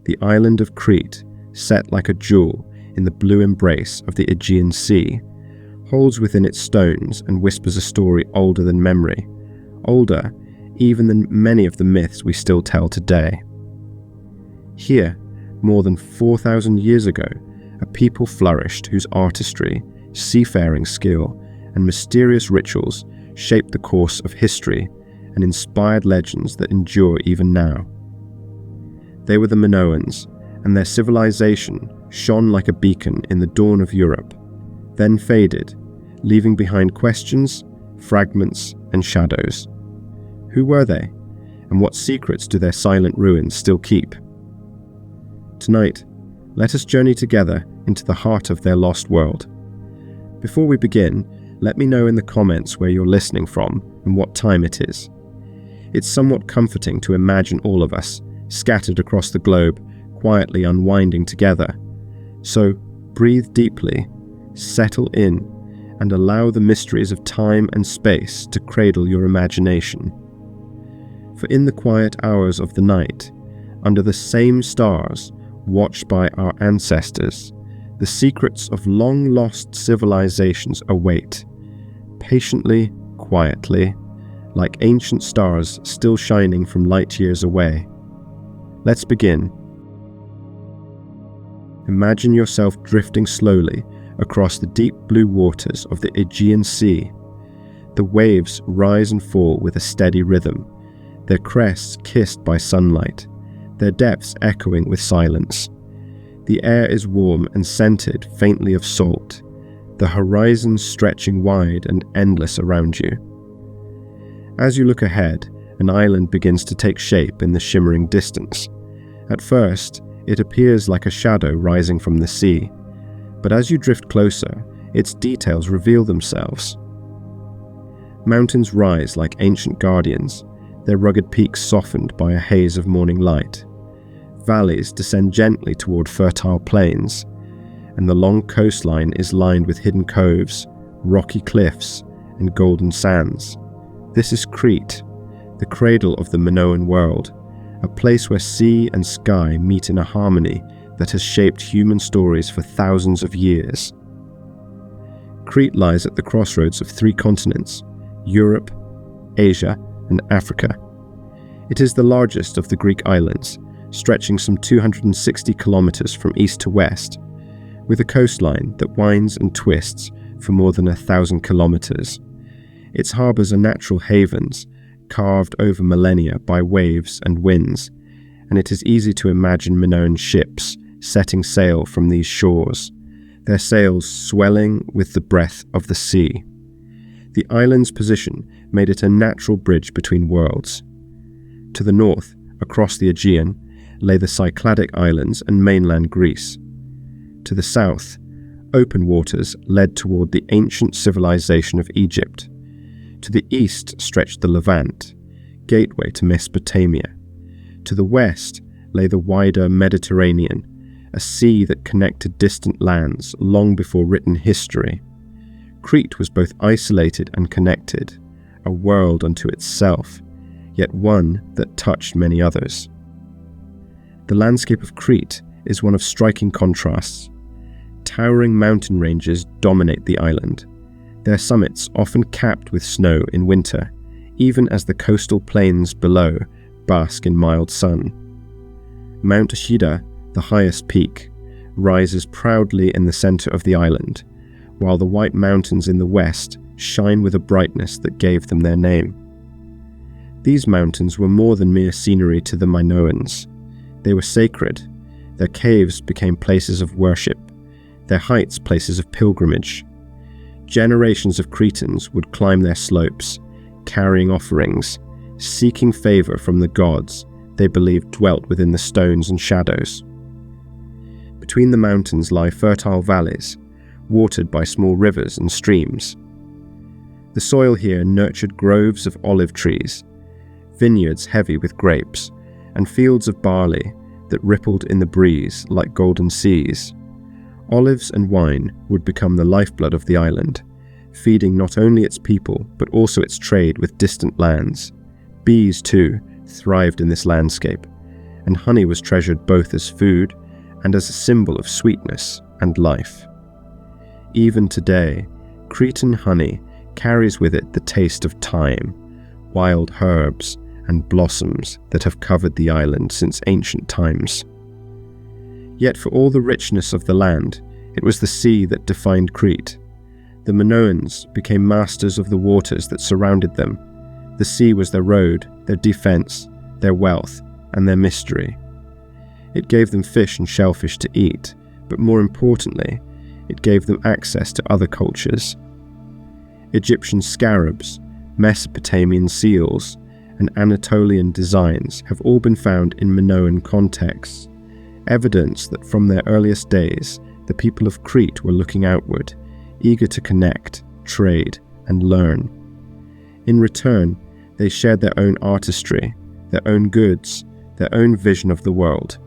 the island of Crete, set like a jewel in the blue embrace of the Aegean Sea, holds within its stones and whispers a story older than memory, older even than many of the myths we still tell today. Here, more than 4,000 years ago, a people flourished whose artistry, seafaring skill, and mysterious rituals shaped the course of history and inspired legends that endure even now. They were the Minoans, and their civilization shone like a beacon in the dawn of Europe, then faded, leaving behind questions, fragments, and shadows. Who were they, and what secrets do their silent ruins still keep? Tonight, let us journey together into the heart of their lost world. Before we begin, let me know in the comments where you're listening from and what time it is. It's somewhat comforting to imagine all of us, scattered across the globe, quietly unwinding together. So, breathe deeply, settle in, and allow the mysteries of time and space to cradle your imagination. For in the quiet hours of the night, under the same stars watched by our ancestors, the secrets of long-lost civilizations await, patiently, quietly, like ancient stars still shining from light years away. Let's begin. Imagine yourself drifting slowly across the deep blue waters of the Aegean Sea. The waves rise and fall with a steady rhythm, their crests kissed by sunlight, their depths echoing with silence. The air is warm and scented faintly of salt, the horizon stretching wide and endless around you. As you look ahead, an island begins to take shape in the shimmering distance. At first, it appears like a shadow rising from the sea, but as you drift closer, its details reveal themselves. Mountains rise like ancient guardians, their rugged peaks softened by a haze of morning light. Valleys descend gently toward fertile plains, and the long coastline is lined with hidden coves, rocky cliffs, and golden sands. This is Crete, the cradle of the Minoan world, a place where sea and sky meet in a harmony that has shaped human stories for thousands of years. Crete lies at the crossroads of three continents: Europe, Asia, and Africa. It is the largest of the Greek islands, stretching some 260 kilometers from east to west, with a coastline that winds and twists for more than 1,000 kilometers. Its harbors are natural havens, carved over millennia by waves and winds, and it is easy to imagine Minoan ships setting sail from these shores, their sails swelling with the breath of the sea. The island's position made it a natural bridge between worlds. To the north, across the Aegean, lay the Cycladic Islands and mainland Greece. To the south, open waters led toward the ancient civilization of Egypt. To the east stretched the Levant, gateway to Mesopotamia. To the west lay the wider Mediterranean, a sea that connected distant lands long before written history. Crete was both isolated and connected, a world unto itself, yet one that touched many others. The landscape of Crete is one of striking contrasts. Towering mountain ranges dominate the island, their summits often capped with snow in winter, even as the coastal plains below bask in mild sun. Mount Shida, the highest peak, rises proudly in the center of the island, while the white mountains in the west shine with a brightness that gave them their name. These mountains were more than mere scenery to the Minoans. They were sacred. Their caves became places of worship, their heights places of pilgrimage. Generations of Cretans would climb their slopes, carrying offerings, seeking favor from the gods they believed dwelt within the stones and shadows. Between the mountains lie fertile valleys, watered by small rivers and streams. The soil here nurtured groves of olive trees, vineyards heavy with grapes, and fields of barley that rippled in the breeze like golden seas. Olives and wine would become the lifeblood of the island, feeding not only its people but also its trade with distant lands. Bees, too, thrived in this landscape, and honey was treasured both as food and as a symbol of sweetness and life. Even today, Cretan honey carries with it the taste of thyme, wild herbs, and blossoms that have covered the island since ancient times. Yet for all the richness of the land, it was the sea that defined Crete. The Minoans became masters of the waters that surrounded them. The sea was their road, their defense, their wealth, and their mystery. It gave them fish and shellfish to eat, but more importantly, it gave them access to other cultures. Egyptian scarabs, Mesopotamian seals, and Anatolian designs have all been found in Minoan contexts, evidence that from their earliest days, the people of Crete were looking outward, eager to connect, trade, and learn. In return, they shared their own artistry, their own goods, their own vision of the world.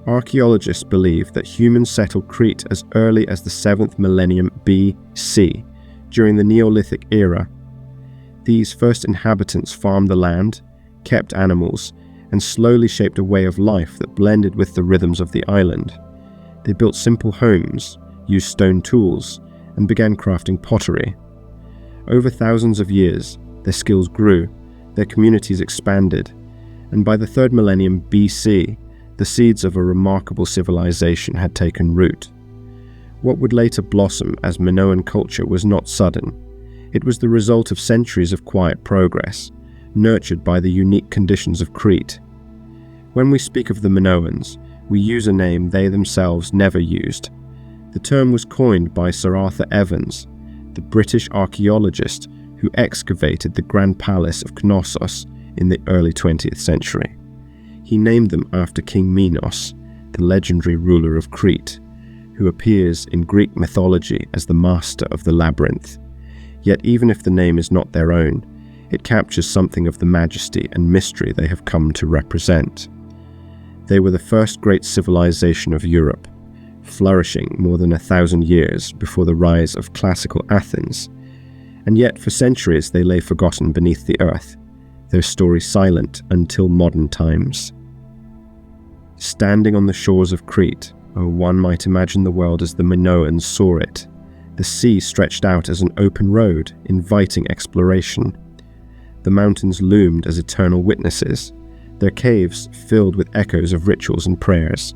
Archaeologists believe that humans settled Crete as early as the 7th millennium BC, during the Neolithic era. These first inhabitants farmed the land, kept animals, and slowly shaped a way of life that blended with the rhythms of the island. They built simple homes, used stone tools, and began crafting pottery. Over thousands of years, their skills grew, their communities expanded, and by the 3rd millennium BC, the seeds of a remarkable civilization had taken root. What would later blossom as Minoan culture was not sudden. It was the result of centuries of quiet progress, nurtured by the unique conditions of Crete. When we speak of the Minoans, we use a name they themselves never used. The term was coined by Sir Arthur Evans, the British archaeologist who excavated the Grand Palace of Knossos in the early 20th century. He named them after King Minos, the legendary ruler of Crete, who appears in Greek mythology as the master of the Labyrinth. Yet even if the name is not their own, it captures something of the majesty and mystery they have come to represent. They were the first great civilization of Europe, flourishing more than 1,000 years before the rise of classical Athens, and yet for centuries they lay forgotten beneath the earth, their story silent until modern times. Standing on the shores of Crete, one might imagine the world as the Minoans saw it. The sea stretched out as an open road, inviting exploration. The mountains loomed as eternal witnesses, their caves filled with echoes of rituals and prayers.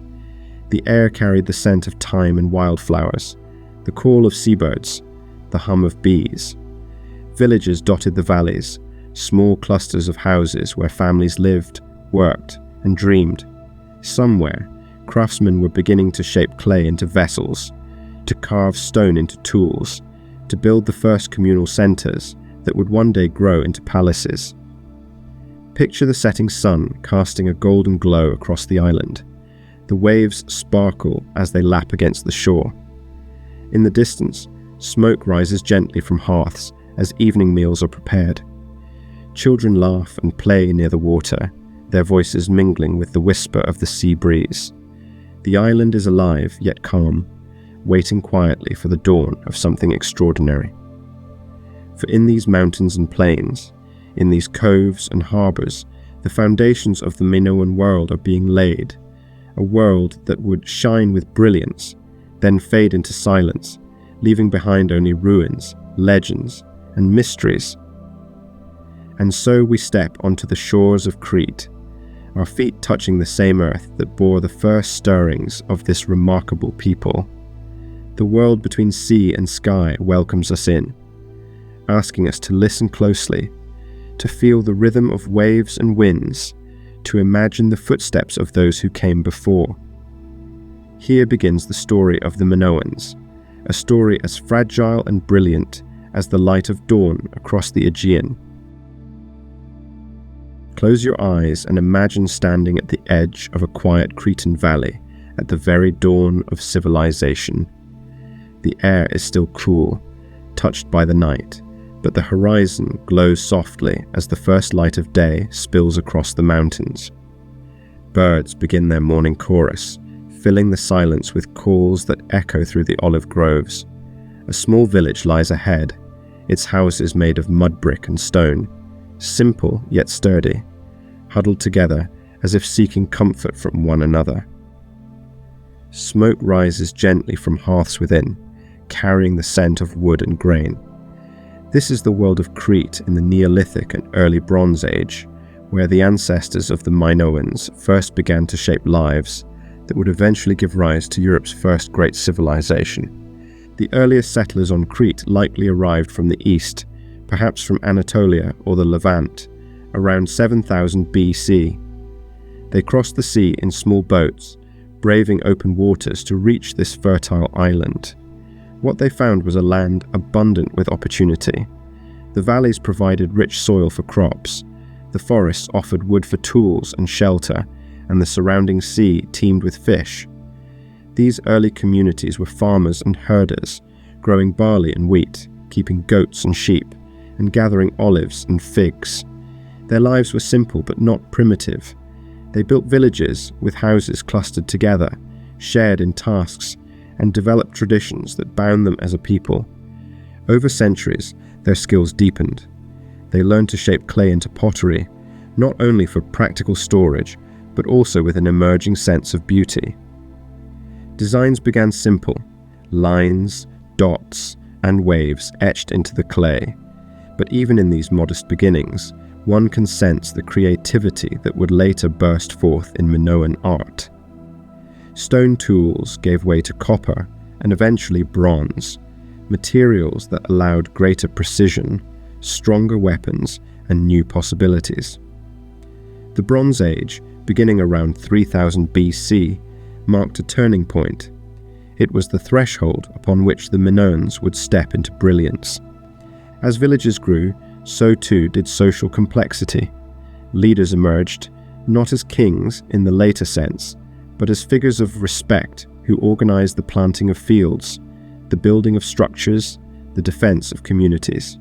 The air carried the scent of thyme and wildflowers, the call of seabirds, the hum of bees. Villages dotted the valleys, small clusters of houses where families lived, worked, and dreamed. Somewhere, craftsmen were beginning to shape clay into vessels, to carve stone into tools, to build the first communal centers that would one day grow into palaces. Picture the setting sun casting a golden glow across the island. The waves sparkle as they lap against the shore. In the distance, smoke rises gently from hearths as evening meals are prepared. Children laugh and play near the water, their voices mingling with the whisper of the sea breeze. The island is alive yet calm, waiting quietly for the dawn of something extraordinary. For in these mountains and plains, in these coves and harbours, the foundations of the Minoan world are being laid, a world that would shine with brilliance, then fade into silence, leaving behind only ruins, legends, and mysteries. And so we step onto the shores of Crete, our feet touching the same earth that bore the first stirrings of this remarkable people. The world between sea and sky welcomes us in, asking us to listen closely, to feel the rhythm of waves and winds, to imagine the footsteps of those who came before. Here begins the story of the Minoans, a story as fragile and brilliant as the light of dawn across the Aegean. Close your eyes and imagine standing at the edge of a quiet Cretan valley at the very dawn of civilization. The air is still cool, touched by the night, but the horizon glows softly as the first light of day spills across the mountains. Birds begin their morning chorus, filling the silence with calls that echo through the olive groves. A small village lies ahead, its houses made of mud brick and stone, simple yet sturdy, huddled together as if seeking comfort from one another. Smoke rises gently from hearths within, carrying the scent of wood and grain. This is the world of Crete in the Neolithic and early Bronze Age, where the ancestors of the Minoans first began to shape lives that would eventually give rise to Europe's first great civilization. The earliest settlers on Crete likely arrived from the east, perhaps from Anatolia or the Levant, around 7000 BC. They crossed the sea in small boats, braving open waters to reach this fertile island. What they found was a land abundant with opportunity. The valleys provided rich soil for crops, the forests offered wood for tools and shelter, and the surrounding sea teemed with fish. These early communities were farmers and herders, growing barley and wheat, keeping goats and sheep, and gathering olives and figs. Their lives were simple but not primitive. They built villages with houses clustered together, shared in tasks, and developed traditions that bound them as a people. Over centuries, their skills deepened. They learned to shape clay into pottery, not only for practical storage, but also with an emerging sense of beauty. Designs began simple: lines, dots, and waves etched into the clay. But even in these modest beginnings, one can sense the creativity that would later burst forth in Minoan art. Stone tools gave way to copper and eventually bronze, materials that allowed greater precision, stronger weapons, and new possibilities. The Bronze Age, beginning around 3000 BC, marked a turning point. It was the threshold upon which the Minoans would step into brilliance. As villages grew, so too did social complexity. Leaders emerged, not as kings in the later sense, but as figures of respect who organized the planting of fields, the building of structures, the defense of communities.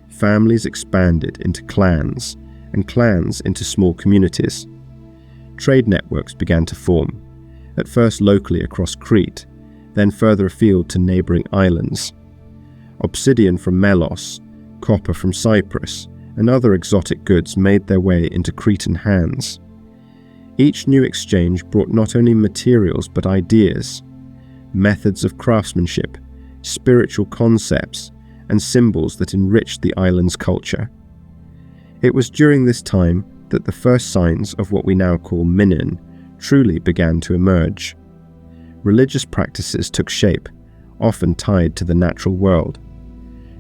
Families expanded into clans, and clans into small communities. Trade networks began to form, at first locally across Crete, then further afield to neighboring islands. Obsidian from Melos, copper from Cyprus, and other exotic goods made their way into Cretan hands. Each new exchange brought not only materials but ideas, methods of craftsmanship, spiritual concepts, and symbols that enriched the island's culture. It was during this time that the first signs of what we now call Minoan truly began to emerge. Religious practices took shape, often tied to the natural world.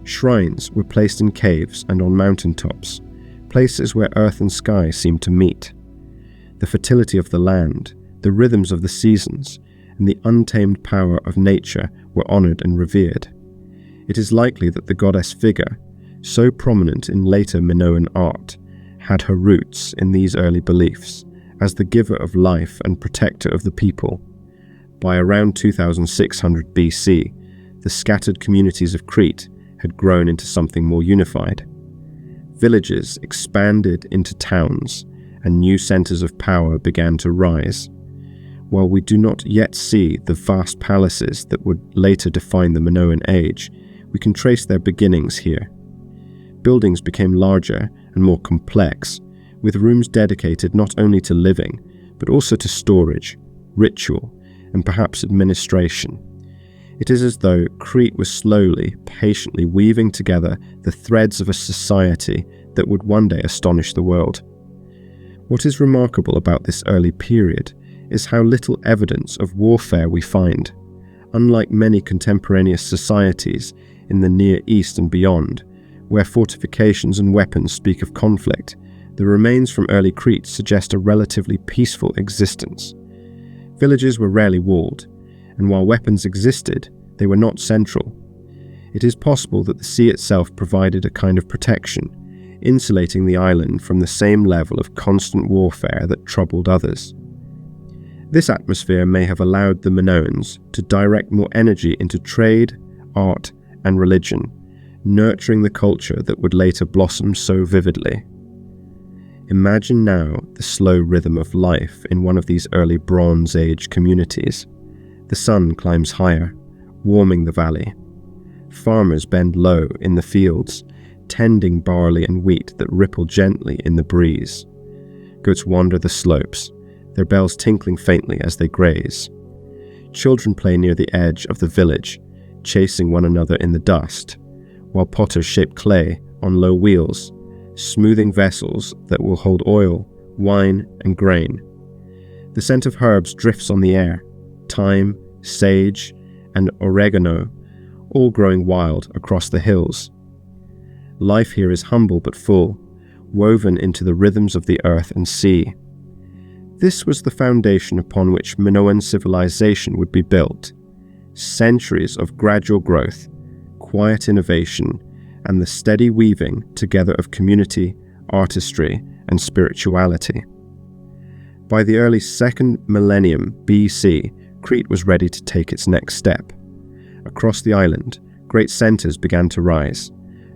Shrines were placed in caves and on mountaintops, places where earth and sky seemed to meet. The fertility of the land, the rhythms of the seasons, and the untamed power of nature were honored and revered. It is likely that the goddess figure, so prominent in later Minoan art, had her roots in these early beliefs, as the giver of life and protector of the people. By around 2600 BC, the scattered communities of Crete had grown into something more unified. Villages expanded into towns, and new centers of power began to rise. While we do not yet see the vast palaces that would later define the Minoan age, we can trace their beginnings here. Buildings became larger and more complex, with rooms dedicated not only to living, but also to storage, ritual, and perhaps administration. It is as though Crete was slowly, patiently weaving together the threads of a society that would one day astonish the world. What is remarkable about this early period is how little evidence of warfare we find. Unlike many contemporaneous societies in the Near East and beyond, where fortifications and weapons speak of conflict, the remains from early Crete suggest a relatively peaceful existence. Villages were rarely walled, and while weapons existed, they were not central. It is possible that the sea itself provided a kind of protection, insulating the island from the same level of constant warfare that troubled others. This atmosphere may have allowed the Minoans to direct more energy into trade, art, and religion, nurturing the culture that would later blossom so vividly. Imagine now the slow rhythm of life in one of these early Bronze Age communities. The sun climbs higher, warming the valley. Farmers bend low in the fields, tending barley and wheat that ripple gently in the breeze. goats wander the slopes, their bells tinkling faintly as they graze. Children play near the edge of the village, chasing one another in the dust, while potters shape clay on low wheels, smoothing vessels that will hold oil, wine, and grain. The scent of herbs drifts on the air, thyme, sage, and oregano, all growing wild across the hills. Life here is humble but full, woven into the rhythms of the earth and sea. This was the foundation upon which Minoan civilization would be built. Centuries of gradual growth, quiet innovation, and the steady weaving together of community, artistry, and spirituality. By the early 2nd millennium BC, Crete was ready to take its next step. Across the island, great centres began to rise,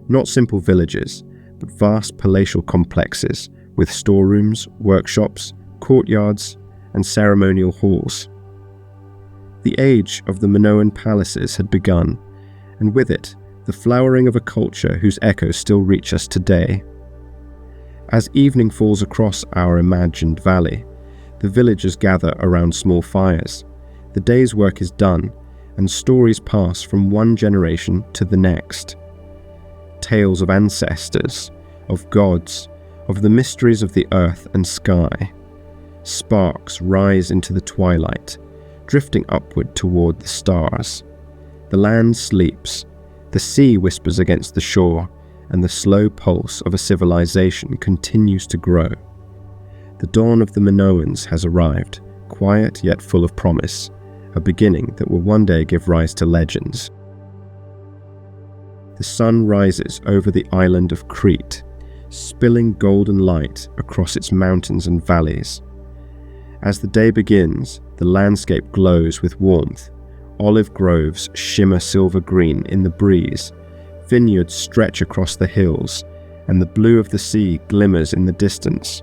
not simple villages, but vast palatial complexes with storerooms, workshops, courtyards, and ceremonial halls. The age of the Minoan palaces had begun, and with it, the flowering of a culture whose echoes still reach us today. As evening falls across our imagined valley, the villagers gather around small fires. The day's work is done, and stories pass from one generation to the next. Tales of ancestors, of gods, of the mysteries of the earth and sky. Sparks rise into the twilight, drifting upward toward the stars. The land sleeps, the sea whispers against the shore, and the slow pulse of a civilization continues to grow. The dawn of the Minoans has arrived, quiet yet full of promise, a beginning that will one day give rise to legends. The sun rises over the island of Crete, spilling golden light across its mountains and valleys. As the day begins, the landscape glows with warmth. Olive groves shimmer silver green in the breeze, vineyards stretch across the hills, and the blue of the sea glimmers in the distance.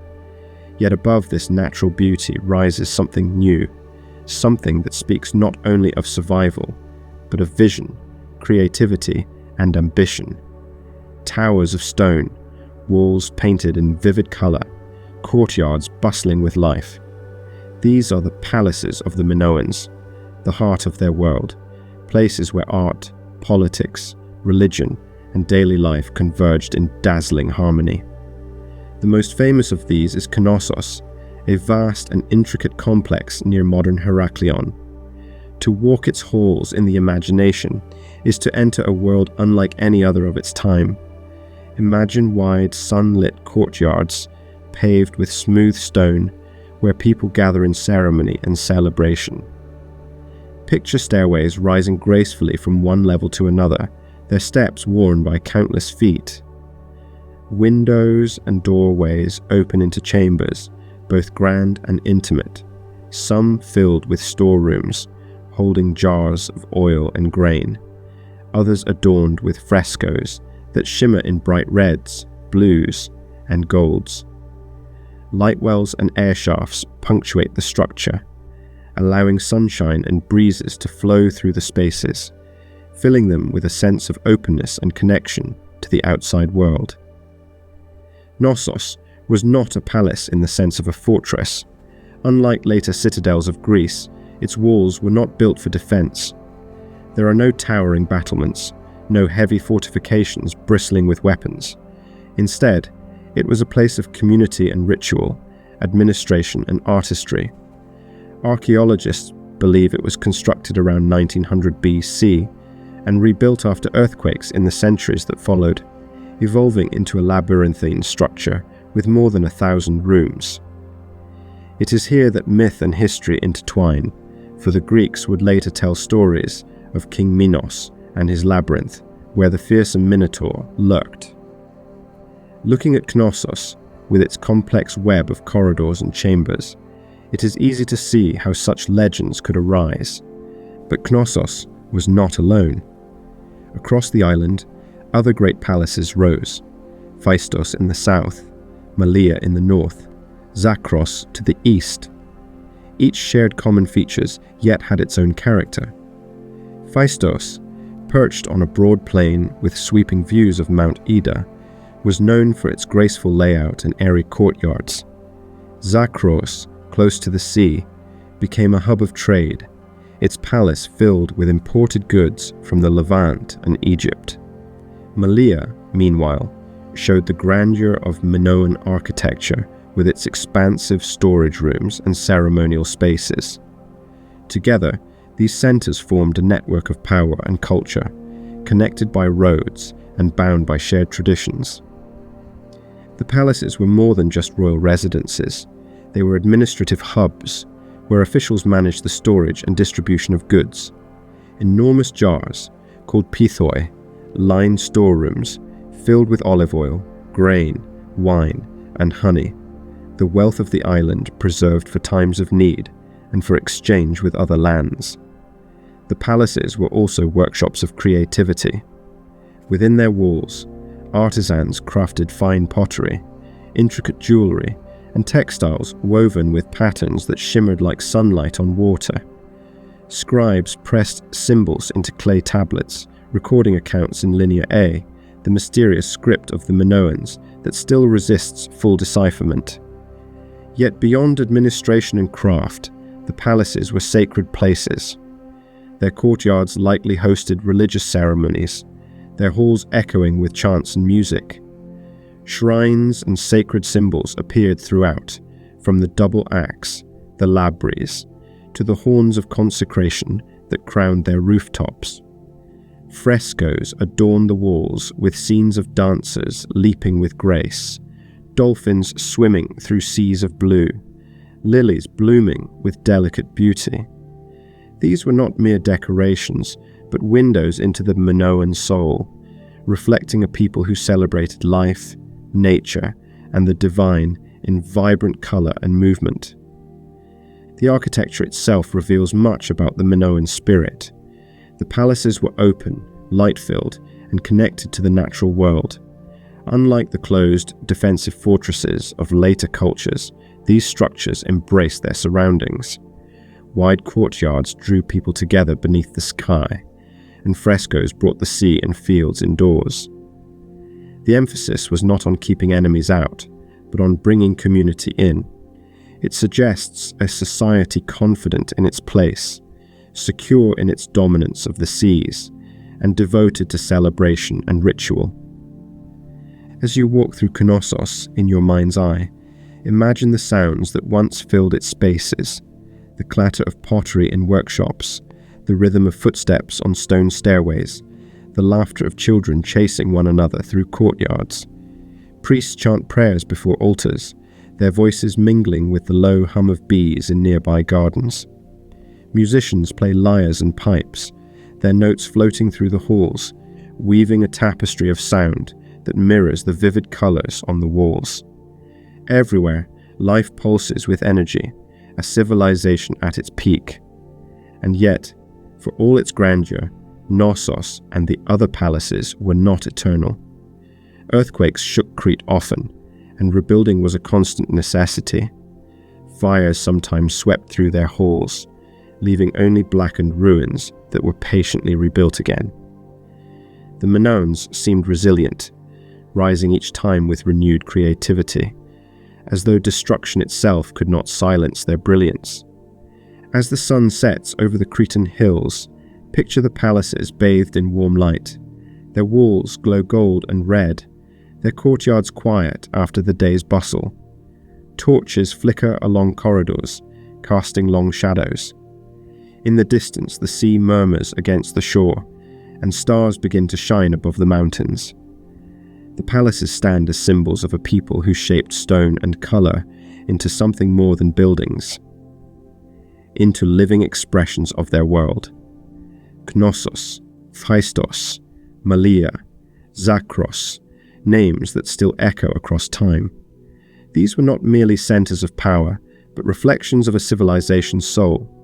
Yet above this natural beauty rises something new, something that speaks not only of survival, but of vision, creativity, and ambition. Towers of stone, walls painted in vivid colour, courtyards bustling with life. These are the palaces of the Minoans, the heart of their world, places where art, politics, religion, and daily life converged in dazzling harmony. The most famous of these is Knossos, a vast and intricate complex near modern Heraklion. To walk its halls in the imagination is to enter a world unlike any other of its time. Imagine wide, sunlit courtyards, paved with smooth stone, where people gather in ceremony and celebration. Picture stairways rising gracefully from one level to another, their steps worn by countless feet. Windows and doorways open into chambers, both grand and intimate, some filled with storerooms, holding jars of oil and grain, others adorned with frescoes that shimmer in bright reds, blues, and golds. Light wells and air shafts punctuate the structure, allowing sunshine and breezes to flow through the spaces, filling them with a sense of openness and connection to the outside world. Knossos was not a palace in the sense of a fortress. Unlike later citadels of Greece, its walls were not built for defense. There are no towering battlements, no heavy fortifications bristling with weapons. Instead, it was a place of community and ritual, administration and artistry. Archaeologists believe it was constructed around 1900 BC and rebuilt after earthquakes in the centuries that followed, evolving into a labyrinthine structure with more than 1,000 rooms. It is here that myth and history intertwine, for the Greeks would later tell stories of King Minos and his labyrinth, where the fearsome Minotaur lurked. Looking at Knossos, with its complex web of corridors and chambers, it is easy to see how such legends could arise. But Knossos was not alone. Across the island, other great palaces rose, Phaistos in the south, Malea in the north, Zakros to the east. Each shared common features, yet had its own character. Phaistos, perched on a broad plain with sweeping views of Mount Ida, was known for its graceful layout and airy courtyards. Zakros, close to the sea, became a hub of trade, its palace filled with imported goods from the Levant and Egypt. Malea, meanwhile, showed the grandeur of Minoan architecture with its expansive storage rooms and ceremonial spaces. Together, these centers formed a network of power and culture, connected by roads and bound by shared traditions. The palaces were more than just royal residences. They were administrative hubs, where officials managed the storage and distribution of goods. Enormous jars, called pithoi, lined storerooms filled with olive oil, grain, wine, and honey, the wealth of the island preserved for times of need and for exchange with other lands. The palaces were also workshops of creativity. Within their walls, artisans crafted fine pottery, intricate jewelry, and textiles woven with patterns that shimmered like sunlight on water. Scribes pressed symbols into clay tablets, recording accounts in Linear A, the mysterious script of the Minoans that still resists full decipherment. Yet beyond administration and craft, the palaces were sacred places. Their courtyards likely hosted religious ceremonies, their halls echoing with chants and music. Shrines and sacred symbols appeared throughout, from the double axe, the labyrinth, to the horns of consecration that crowned their rooftops. Frescoes adorned the walls with scenes of dancers leaping with grace, dolphins swimming through seas of blue, lilies blooming with delicate beauty. These were not mere decorations, but windows into the Minoan soul, reflecting a people who celebrated life, nature, and the divine in vibrant color and movement. The architecture itself reveals much about the Minoan spirit. The palaces were open, light-filled, and connected to the natural world. Unlike the closed, defensive fortresses of later cultures, these structures embraced their surroundings. Wide courtyards drew people together beneath the sky, and frescoes brought the sea and fields indoors. The emphasis was not on keeping enemies out, but on bringing community in. It suggests a society confident in its place, secure in its dominance of the seas, and devoted to celebration and ritual. As you walk through Knossos in your mind's eye, imagine the sounds that once filled its spaces, the clatter of pottery in workshops, the rhythm of footsteps on stone stairways, the laughter of children chasing one another through courtyards. Priests chant prayers before altars, their voices mingling with the low hum of bees in nearby gardens. Musicians play lyres and pipes, their notes floating through the halls, weaving a tapestry of sound that mirrors the vivid colors on the walls. Everywhere, life pulses with energy, a civilization at its peak. And yet, for all its grandeur, Knossos and the other palaces were not eternal. Earthquakes shook Crete often, and rebuilding was a constant necessity. Fires sometimes swept through their halls, leaving only blackened ruins that were patiently rebuilt again. The Minoans seemed resilient, rising each time with renewed creativity, as though destruction itself could not silence their brilliance. As the sun sets over the Cretan hills, picture the palaces bathed in warm light. Their walls glow gold and red, their courtyards quiet after the day's bustle. Torches flicker along corridors, casting long shadows. In the distance, the sea murmurs against the shore, and stars begin to shine above the mountains. The palaces stand as symbols of a people who shaped stone and color into something more than buildings, into living expressions of their world. Knossos, Phaistos, Malea, Zakros, names that still echo across time. These were not merely centers of power, but reflections of a civilization's soul.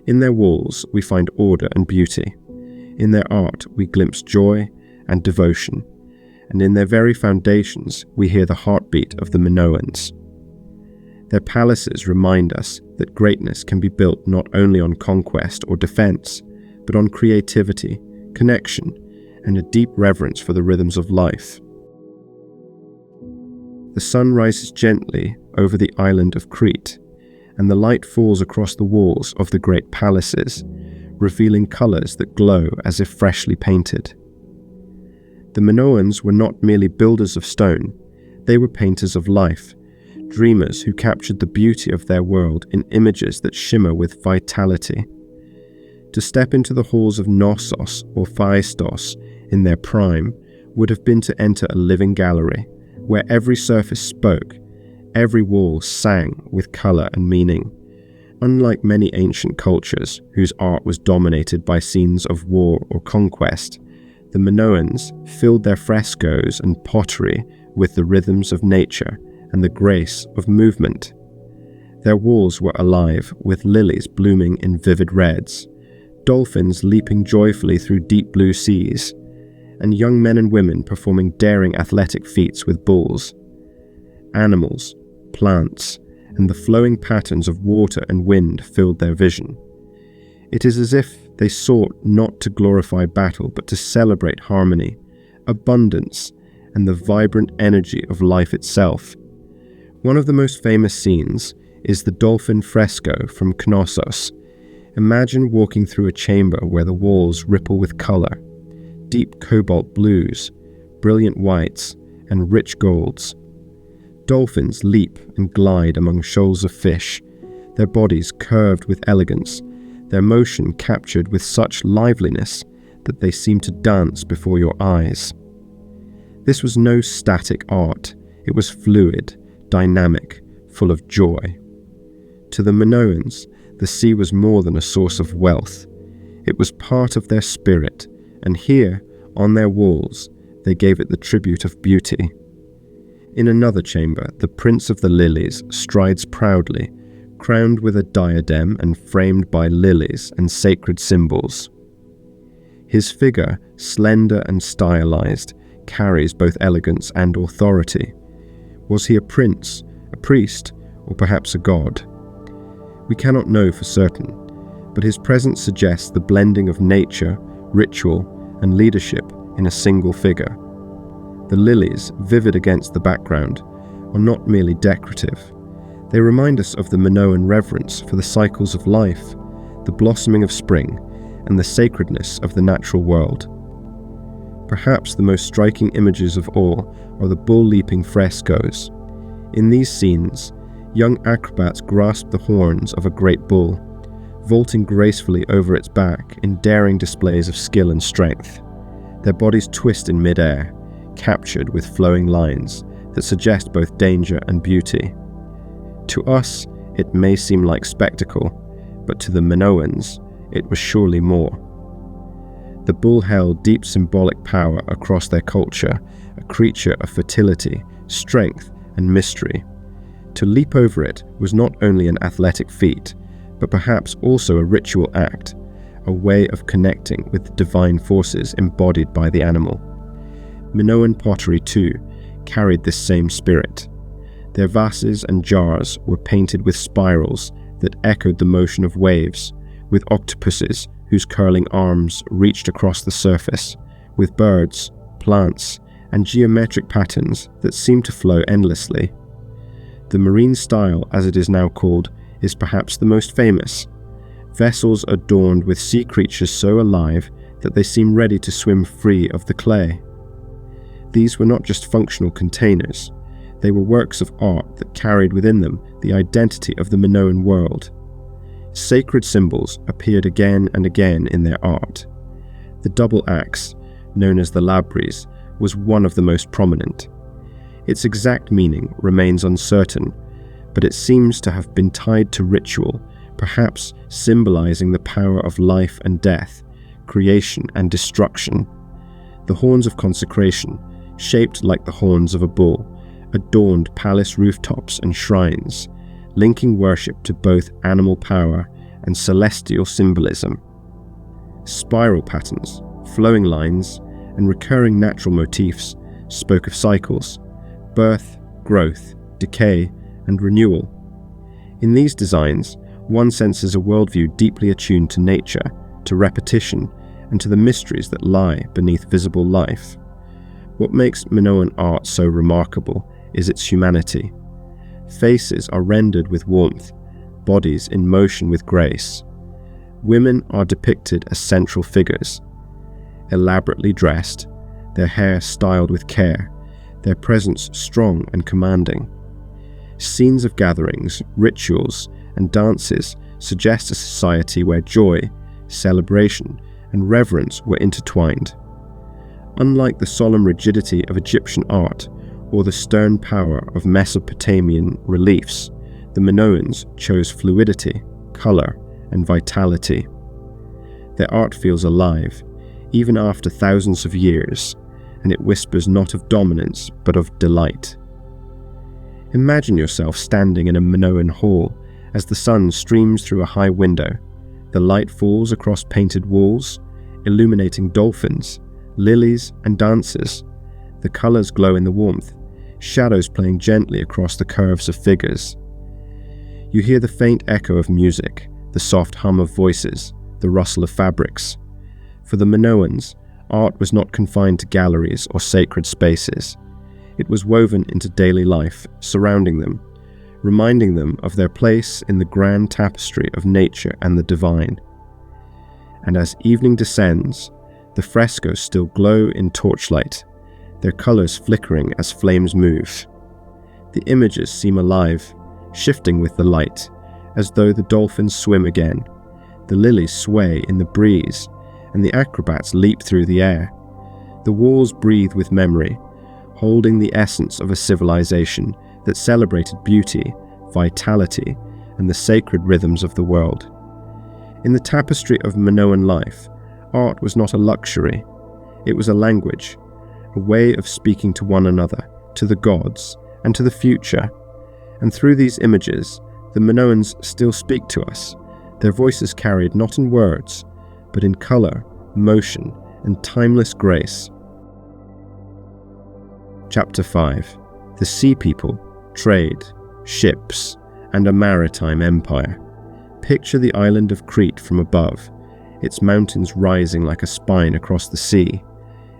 In their walls, we find order and beauty. In their art, we glimpse joy and devotion. And in their very foundations, we hear the heartbeat of the Minoans. Their palaces remind us that greatness can be built not only on conquest or defense, but on creativity, connection, and a deep reverence for the rhythms of life. The sun rises gently over the island of Crete, and the light falls across the walls of the great palaces, revealing colours that glow as if freshly painted. The Minoans were not merely builders of stone, they were painters of life, dreamers who captured the beauty of their world in images that shimmer with vitality. To step into the halls of Knossos or Phaistos in their prime would have been to enter a living gallery, where every surface spoke, every wall sang with colour and meaning. Unlike many ancient cultures whose art was dominated by scenes of war or conquest, the Minoans filled their frescoes and pottery with the rhythms of nature and the grace of movement. Their walls were alive with lilies blooming in vivid reds, dolphins leaping joyfully through deep blue seas, and young men and women performing daring athletic feats with bulls. Animals, plants, and the flowing patterns of water and wind filled their vision. It is as if they sought not to glorify battle but to celebrate harmony, abundance, and the vibrant energy of life itself. One of the most famous scenes is the dolphin fresco from Knossos. Imagine walking through a chamber where the walls ripple with colour, deep cobalt blues, brilliant whites, and rich golds. Dolphins leap and glide among shoals of fish, their bodies curved with elegance, their motion captured with such liveliness that they seem to dance before your eyes. This was no static art, it was fluid, dynamic, full of joy. To the Minoans, the sea was more than a source of wealth. It was part of their spirit, and here, on their walls, they gave it the tribute of beauty. In another chamber, the Prince of the Lilies strides proudly, crowned with a diadem and framed by lilies and sacred symbols. His figure, slender and stylized, carries both elegance and authority. Was he a prince, a priest, or perhaps a god? We cannot know for certain, but his presence suggests the blending of nature, ritual, and leadership in a single figure. The lilies, vivid against the background, are not merely decorative. They remind us of the Minoan reverence for the cycles of life, the blossoming of spring, and the sacredness of the natural world. Perhaps the most striking images of all are the bull-leaping frescoes. In these scenes, young acrobats grasp the horns of a great bull, vaulting gracefully over its back in daring displays of skill and strength. Their bodies twist in mid-air, captured with flowing lines that suggest both danger and beauty. To us, it may seem like spectacle, but to the Minoans, it was surely more. The bull held deep symbolic power across their culture, a creature of fertility, strength, and mystery. To leap over it was not only an athletic feat, but perhaps also a ritual act, a way of connecting with the divine forces embodied by the animal. Minoan pottery, too, carried this same spirit. Their vases and jars were painted with spirals that echoed the motion of waves, with octopuses whose curling arms reached across the surface, with birds, plants, and geometric patterns that seemed to flow endlessly. The marine style, as it is now called, is perhaps the most famous. Vessels adorned with sea creatures so alive that they seem ready to swim free of the clay. These were not just functional containers, they were works of art that carried within them the identity of the Minoan world. Sacred symbols appeared again and again in their art. The double axe, known as the Labyrinth, was one of the most prominent. Its exact meaning remains uncertain, but it seems to have been tied to ritual, perhaps symbolizing the power of life and death, creation and destruction. The horns of consecration, shaped like the horns of a bull, adorned palace rooftops and shrines, linking worship to both animal power and celestial symbolism. Spiral patterns, flowing lines, and recurring natural motifs spoke of cycles, birth, growth, decay, and renewal. In these designs, one senses a worldview deeply attuned to nature, to repetition, and to the mysteries that lie beneath visible life. What makes Minoan art so remarkable is its humanity. Faces are rendered with warmth, bodies in motion with grace. Women are depicted as central figures, elaborately dressed, their hair styled with care, their presence strong and commanding. Scenes of gatherings, rituals, and dances suggest a society where joy, celebration, and reverence were intertwined. Unlike the solemn rigidity of Egyptian art or the stern power of Mesopotamian reliefs, the Minoans chose fluidity, color, and vitality. Their art feels alive, even after thousands of years, and it whispers not of dominance but of delight. Imagine yourself standing in a Minoan hall as the sun streams through a high window. The light falls across painted walls, illuminating dolphins, lilies, and dancers. The colors glow in the warmth, shadows playing gently across the curves of figures. You hear the faint echo of music, the soft hum of voices, the rustle of fabrics. For the Minoans, art was not confined to galleries or sacred spaces. It was woven into daily life, surrounding them, reminding them of their place in the grand tapestry of nature and the divine. And as evening descends, the frescoes still glow in torchlight, their colors flickering as flames move. The images seem alive, shifting with the light, as though the dolphins swim again. The lilies sway in the breeze, and the acrobats leap through the air. The walls breathe with memory, holding the essence of a civilization that celebrated beauty, vitality, and the sacred rhythms of the world. In the tapestry of Minoan life, art was not a luxury. It was a language, a way of speaking to one another, to the gods, and to the future. And through these images, the Minoans still speak to us, their voices carried not in words, but in color, motion, and timeless grace. Chapter 5. The Sea People, Trade, Ships, and a Maritime Empire. Picture the island of Crete from above, its mountains rising like a spine across the sea,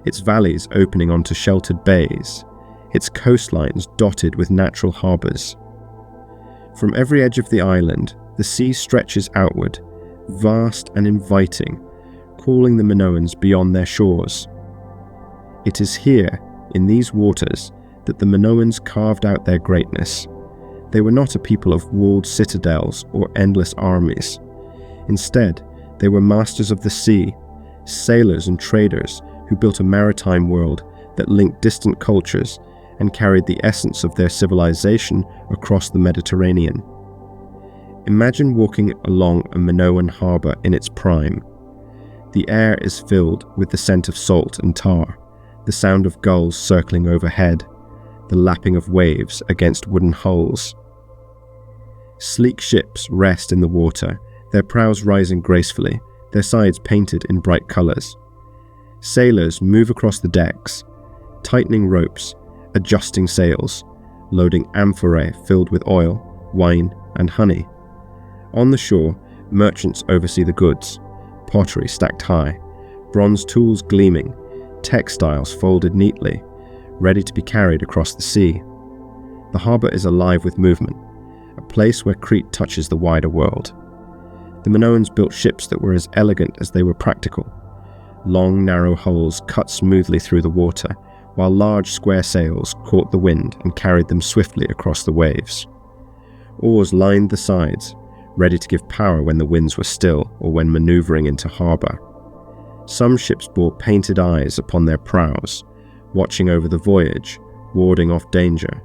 its valleys opening onto sheltered bays, its coastlines dotted with natural harbours. From every edge of the island, the sea stretches outward, vast and inviting, calling the Minoans beyond their shores. It is here, in these waters, that the Minoans carved out their greatness. They were not a people of walled citadels or endless armies. Instead, they were masters of the sea, sailors and traders who built a maritime world that linked distant cultures and carried the essence of their civilization across the Mediterranean. Imagine walking along a Minoan harbour in its prime. The air is filled with the scent of salt and tar, the sound of gulls circling overhead, the lapping of waves against wooden hulls. Sleek ships rest in the water, their prows rising gracefully, their sides painted in bright colours. Sailors move across the decks, tightening ropes, adjusting sails, loading amphorae filled with oil, wine, and honey. On the shore, merchants oversee the goods, pottery stacked high, bronze tools gleaming, textiles folded neatly, ready to be carried across the sea. The harbour is alive with movement, a place where Crete touches the wider world. The Minoans built ships that were as elegant as they were practical. Long, narrow hulls cut smoothly through the water, while large square sails caught the wind and carried them swiftly across the waves. Oars lined the sides, ready to give power when the winds were still or when manoeuvring into harbour. Some ships bore painted eyes upon their prows, watching over the voyage, warding off danger.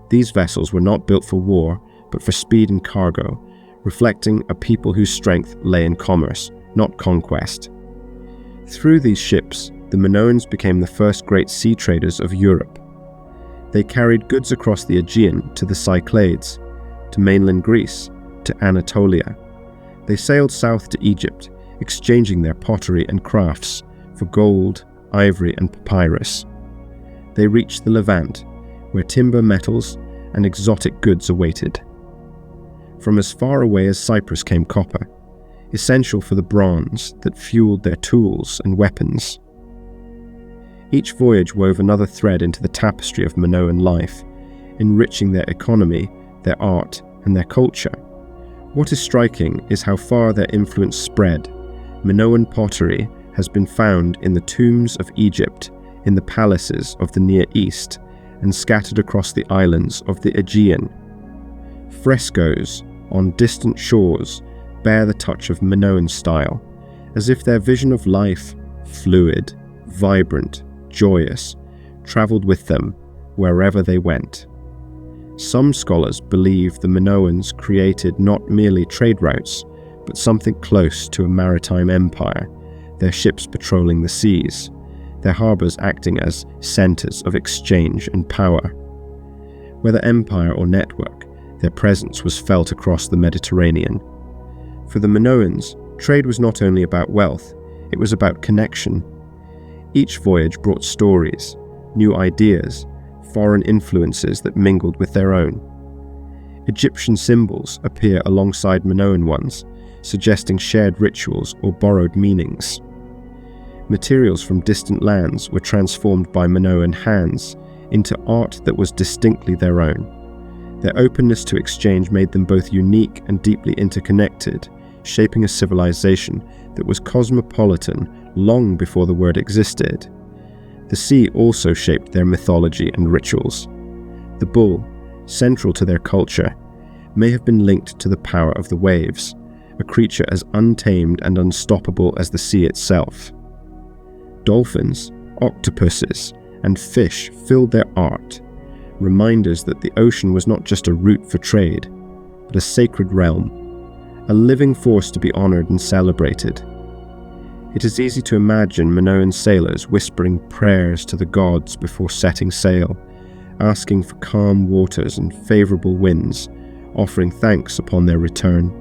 These vessels were not built for war, but for speed and cargo, reflecting a people whose strength lay in commerce, not conquest. Through these ships, the Minoans became the first great sea traders of Europe. They carried goods across the Aegean to the Cyclades, to mainland Greece, to Anatolia. They sailed south to Egypt, exchanging their pottery and crafts for gold, ivory, and papyrus. They reached the Levant, where timber, metals, and exotic goods awaited. From as far away as Cyprus came copper, essential for the bronze that fueled their tools and weapons. Each voyage wove another thread into the tapestry of Minoan life, enriching their economy, their art, and their culture. What is striking is how far their influence spread. Minoan pottery has been found in the tombs of Egypt, in the palaces of the Near East, and scattered across the islands of the Aegean. Frescoes on distant shores bear the touch of Minoan style, as if their vision of life, fluid, vibrant, joyous, travelled with them wherever they went. Some scholars believe the Minoans created not merely trade routes, but something close to a maritime empire, their ships patrolling the seas, their harbours acting as centres of exchange and power. Whether empire or network, their presence was felt across the Mediterranean. For the Minoans, trade was not only about wealth, it was about connection. Each voyage brought stories, new ideas, foreign influences that mingled with their own. Egyptian symbols appear alongside Minoan ones, suggesting shared rituals or borrowed meanings. Materials from distant lands were transformed by Minoan hands into art that was distinctly their own. Their openness to exchange made them both unique and deeply interconnected, shaping a civilization that was cosmopolitan long before the word existed. The sea also shaped their mythology and rituals. The bull, central to their culture, may have been linked to the power of the waves, a creature as untamed and unstoppable as the sea itself. Dolphins, octopuses, and fish filled their art, reminders that the ocean was not just a route for trade, but a sacred realm, a living force to be honoured and celebrated. It is easy to imagine Minoan sailors whispering prayers to the gods before setting sail, asking for calm waters and favourable winds, offering thanks upon their return.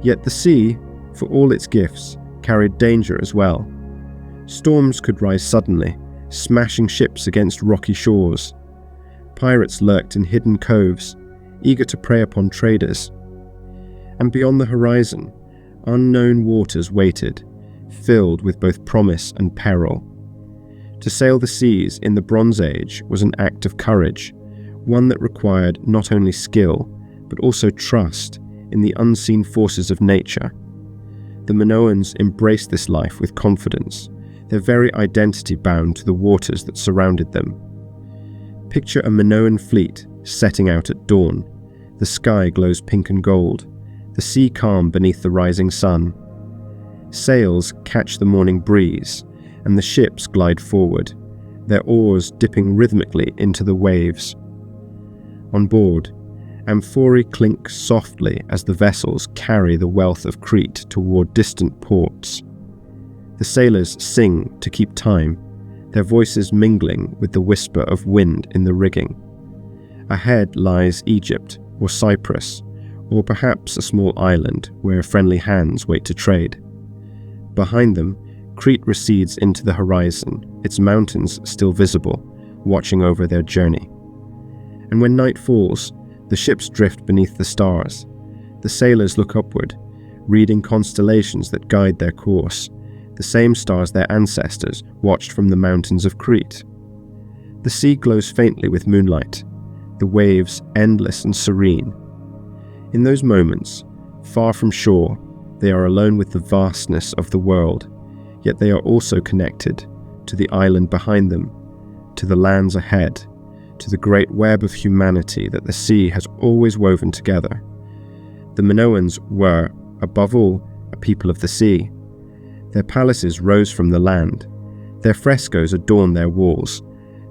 Yet the sea, for all its gifts, carried danger as well. Storms could rise suddenly, smashing ships against rocky shores. Pirates lurked in hidden coves, eager to prey upon traders. And beyond the horizon, unknown waters waited, filled with both promise and peril. To sail the seas in the Bronze Age was an act of courage, one that required not only skill, but also trust in the unseen forces of nature. The Minoans embraced this life with confidence, their very identity bound to the waters that surrounded them. Picture a Minoan fleet setting out at dawn. The sky glows pink and gold, the sea calm beneath the rising sun. Sails catch the morning breeze, and the ships glide forward, their oars dipping rhythmically into the waves. On board, amphorae clink softly as the vessels carry the wealth of Crete toward distant ports. The sailors sing to keep time, their voices mingling with the whisper of wind in the rigging. Ahead lies Egypt or Cyprus, or perhaps a small island where friendly hands wait to trade. Behind them, Crete recedes into the horizon, its mountains still visible, watching over their journey. And when night falls, the ships drift beneath the stars. The sailors look upward, reading constellations that guide their course, the same stars their ancestors watched from the mountains of Crete. The sea glows faintly with moonlight, the waves endless and serene. In those moments, far from shore, they are alone with the vastness of the world, yet they are also connected to the island behind them, to the lands ahead, to the great web of humanity that the sea has always woven together. The Minoans were, above all, a people of the sea. Their palaces rose from the land, their frescoes adorned their walls,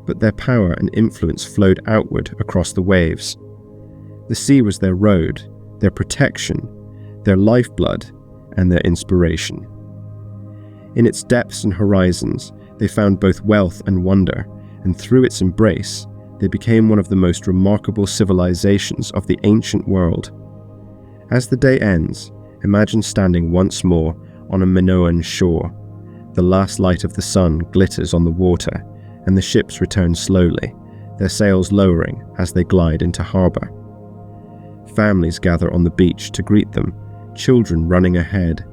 but their power and influence flowed outward across the waves. The sea was their road, their protection, their lifeblood, and their inspiration. In its depths and horizons, they found both wealth and wonder, and through its embrace, they became one of the most remarkable civilizations of the ancient world. As the day ends, imagine standing once more on a Minoan shore. The last light of the sun glitters on the water, and the ships return slowly, their sails lowering as they glide into harbour. Families gather on the beach to greet them, children running ahead,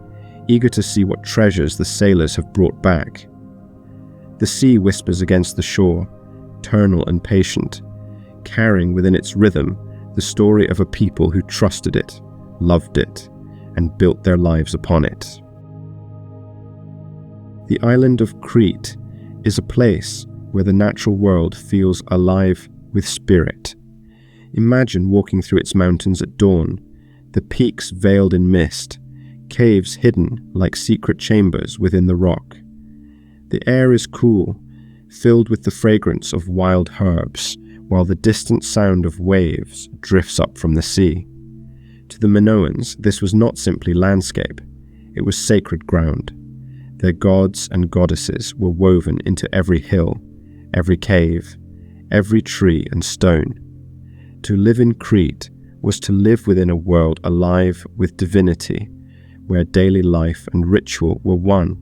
eager to see what treasures the sailors have brought back. The sea whispers against the shore, eternal and patient, carrying within its rhythm the story of a people who trusted it, loved it, and built their lives upon it. The island of Crete is a place where the natural world feels alive with spirit. Imagine walking through its mountains at dawn, the peaks veiled in mist, caves hidden like secret chambers within the rock. The air is cool, filled with the fragrance of wild herbs, while the distant sound of waves drifts up from the sea. To the Minoans, this was not simply landscape, it was sacred ground. Their gods and goddesses were woven into every hill, every cave, every tree and stone. To live in Crete was to live within a world alive with divinity, where daily life and ritual were one.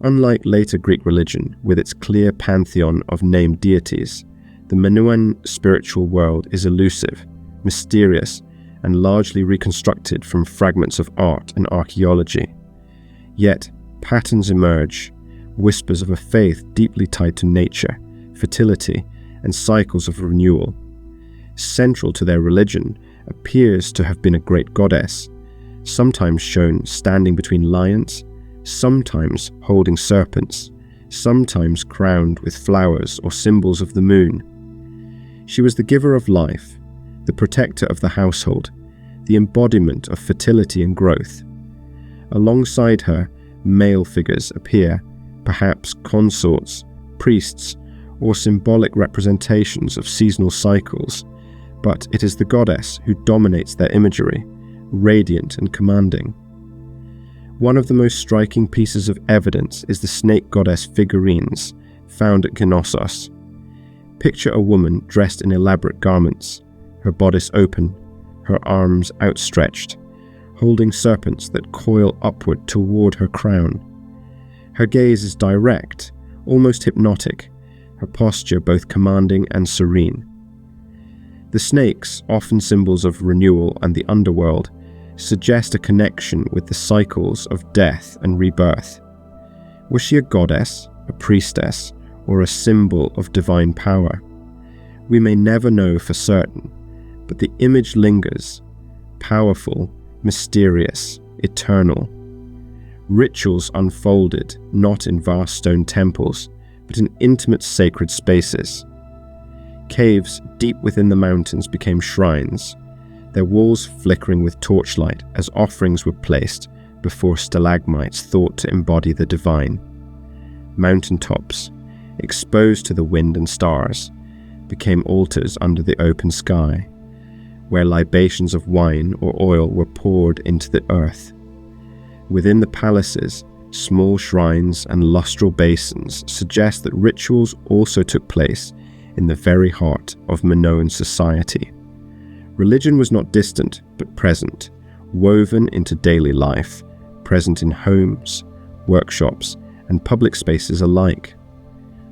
Unlike later Greek religion, with its clear pantheon of named deities, the Minoan spiritual world is elusive, mysterious, and largely reconstructed from fragments of art and archaeology. Yet, patterns emerge, whispers of a faith deeply tied to nature, fertility, and cycles of renewal. Central to their religion appears to have been a great goddess, sometimes shown standing between lions, sometimes holding serpents, sometimes crowned with flowers or symbols of the moon. She was the giver of life, the protector of the household, the embodiment of fertility and growth. Alongside her, male figures appear, perhaps consorts, priests, or symbolic representations of seasonal cycles, but it is the goddess who dominates their imagery, radiant and commanding. One of the most striking pieces of evidence is the snake goddess figurines found at Knossos. Picture a woman dressed in elaborate garments, her bodice open, her arms outstretched, holding serpents that coil upward toward her crown. Her gaze is direct, almost hypnotic, her posture both commanding and serene. The snakes, often symbols of renewal and the underworld, suggest a connection with the cycles of death and rebirth. Was she a goddess, a priestess, or a symbol of divine power? We may never know for certain, but the image lingers, powerful, mysterious, eternal. Rituals unfolded not in vast stone temples, but in intimate sacred spaces. Caves deep within the mountains became shrines, their walls flickering with torchlight as offerings were placed before stalagmites thought to embody the divine. Mountaintops, exposed to the wind and stars, became altars under the open sky, where libations of wine or oil were poured into the earth. Within the palaces, small shrines and lustral basins suggest that rituals also took place in the very heart of Minoan society. Religion was not distant, but present, woven into daily life, present in homes, workshops, and public spaces alike.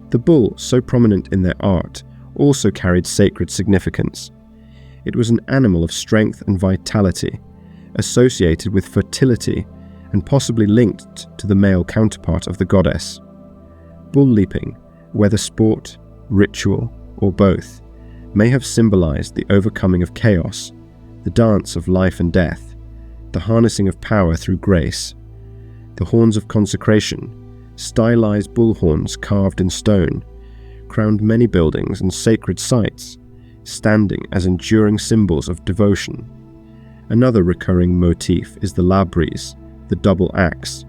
The bull, so prominent in their art, also carried sacred significance. It was an animal of strength and vitality, associated with fertility and possibly linked to the male counterpart of the goddess. Bull leaping, whether sport, ritual, or both, may have symbolized the overcoming of chaos, the dance of life and death, the harnessing of power through grace. The horns of consecration, stylized bull horns carved in stone, crowned many buildings and sacred sites, standing as enduring symbols of devotion. Another recurring motif is the labris, the double axe.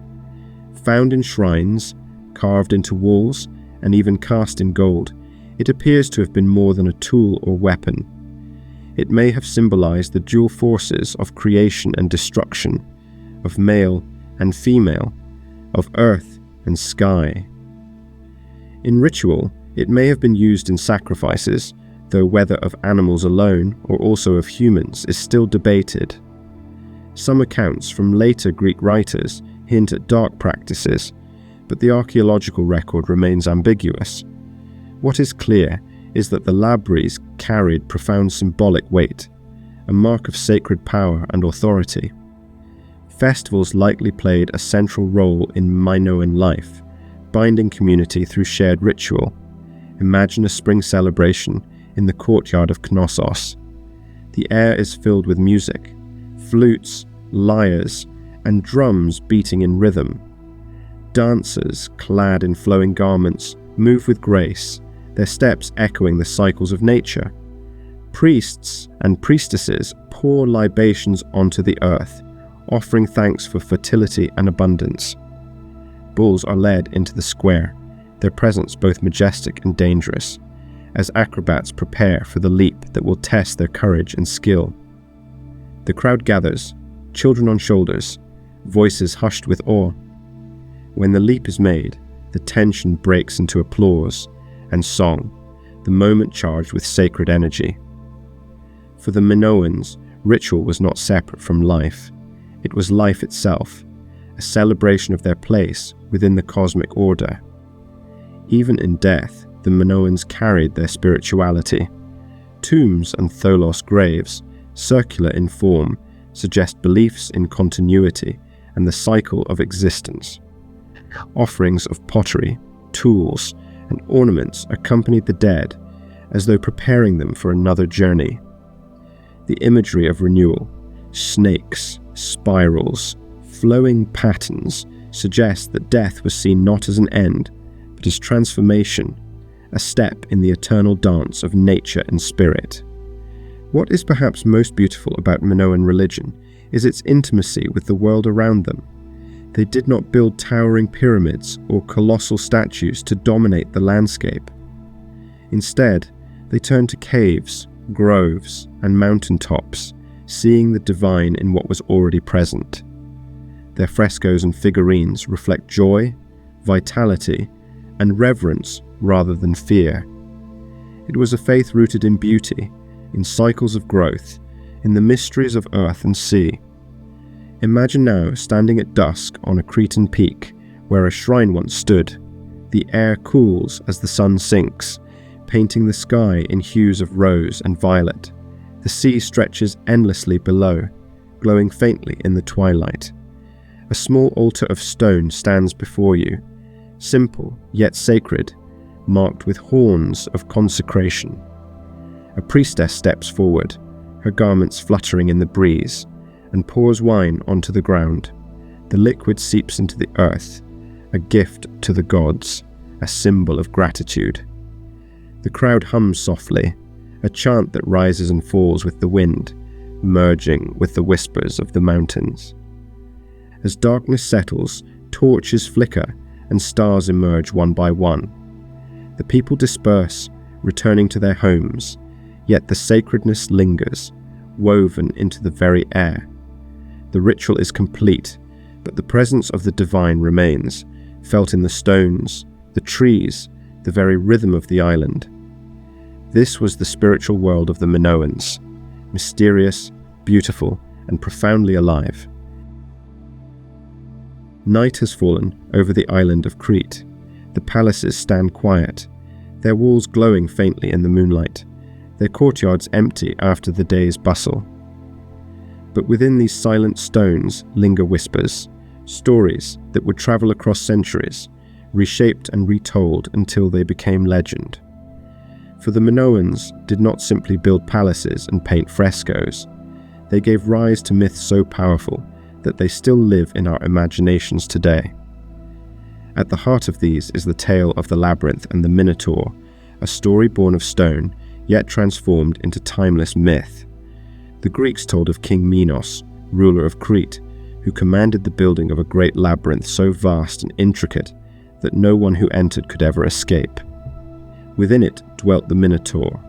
Found in shrines, carved into walls, and even cast in gold, it appears to have been more than a tool or weapon. It may have symbolized the dual forces of creation and destruction, of male and female, of earth and sky. In ritual, it may have been used in sacrifices, though whether of animals alone or also of humans is still debated. Some accounts from later Greek writers hint at dark practices, but the archaeological record remains ambiguous. What is clear is that the labris carried profound symbolic weight, a mark of sacred power and authority. Festivals likely played a central role in Minoan life, binding community through shared ritual. Imagine a spring celebration in the courtyard of Knossos, The air is filled with music, flutes, lyres, and drums beating in rhythm. Dancers, clad in flowing garments, move with grace, their steps echoing the cycles of nature. Priests and priestesses pour libations onto the earth, offering thanks for fertility and abundance. Bulls are led into the square, their presence both majestic and dangerous, as acrobats prepare for the leap that will test their courage and skill. The crowd gathers, children on shoulders, voices hushed with awe. When the leap is made, the tension breaks into applause and song, the moment charged with sacred energy. For the Minoans, ritual was not separate from life. It was life itself, a celebration of their place within the cosmic order. Even in death, the Minoans carried their spirituality. Tombs and tholos graves, circular in form, suggest beliefs in continuity and the cycle of existence. Offerings of pottery, tools, and ornaments accompanied the dead, as though preparing them for another journey. The imagery of renewal, snakes, spirals, flowing patterns, suggest that death was seen not as an end, but as transformation, a step in the eternal dance of nature and spirit. What is perhaps most beautiful about Minoan religion is its intimacy with the world around them. They did not build towering pyramids or colossal statues to dominate the landscape. Instead, they turned to caves, groves, and mountaintops, seeing the divine in what was already present. Their frescoes and figurines reflect joy, vitality, and reverence rather than fear. It was a faith rooted in beauty, in cycles of growth, in the mysteries of earth and sea. Imagine now standing at dusk on a Cretan peak where a shrine once stood. The air cools as the sun sinks, painting the sky in hues of rose and violet. The sea stretches endlessly below, glowing faintly in the twilight. A small altar of stone stands before you, simple yet sacred, marked with horns of consecration. A priestess steps forward, her garments fluttering in the breeze, and pours wine onto the ground. The liquid seeps into the earth, a gift to the gods, a symbol of gratitude. The crowd hums softly, a chant that rises and falls with the wind, merging with the whispers of the mountains. As darkness settles, torches flicker and stars emerge one by one. The people disperse, returning to their homes, yet the sacredness lingers, woven into the very air. The ritual is complete, but the presence of the divine remains, felt in the stones, the trees, the very rhythm of the island. This was the spiritual world of the Minoans, mysterious, beautiful, and profoundly alive. Night has fallen over the island of Crete. The palaces stand quiet, their walls glowing faintly in the moonlight, their courtyards empty after the day's bustle. But within these silent stones linger whispers, stories that would travel across centuries, reshaped and retold until they became legend. For the Minoans did not simply build palaces and paint frescoes. They gave rise to myths so powerful that they still live in our imaginations today. At the heart of these is the tale of the Labyrinth and the Minotaur, a story born of stone, yet transformed into timeless myth. The Greeks told of King Minos, ruler of Crete, who commanded the building of a great labyrinth so vast and intricate that no one who entered could ever escape. Within it dwelt the Minotaur,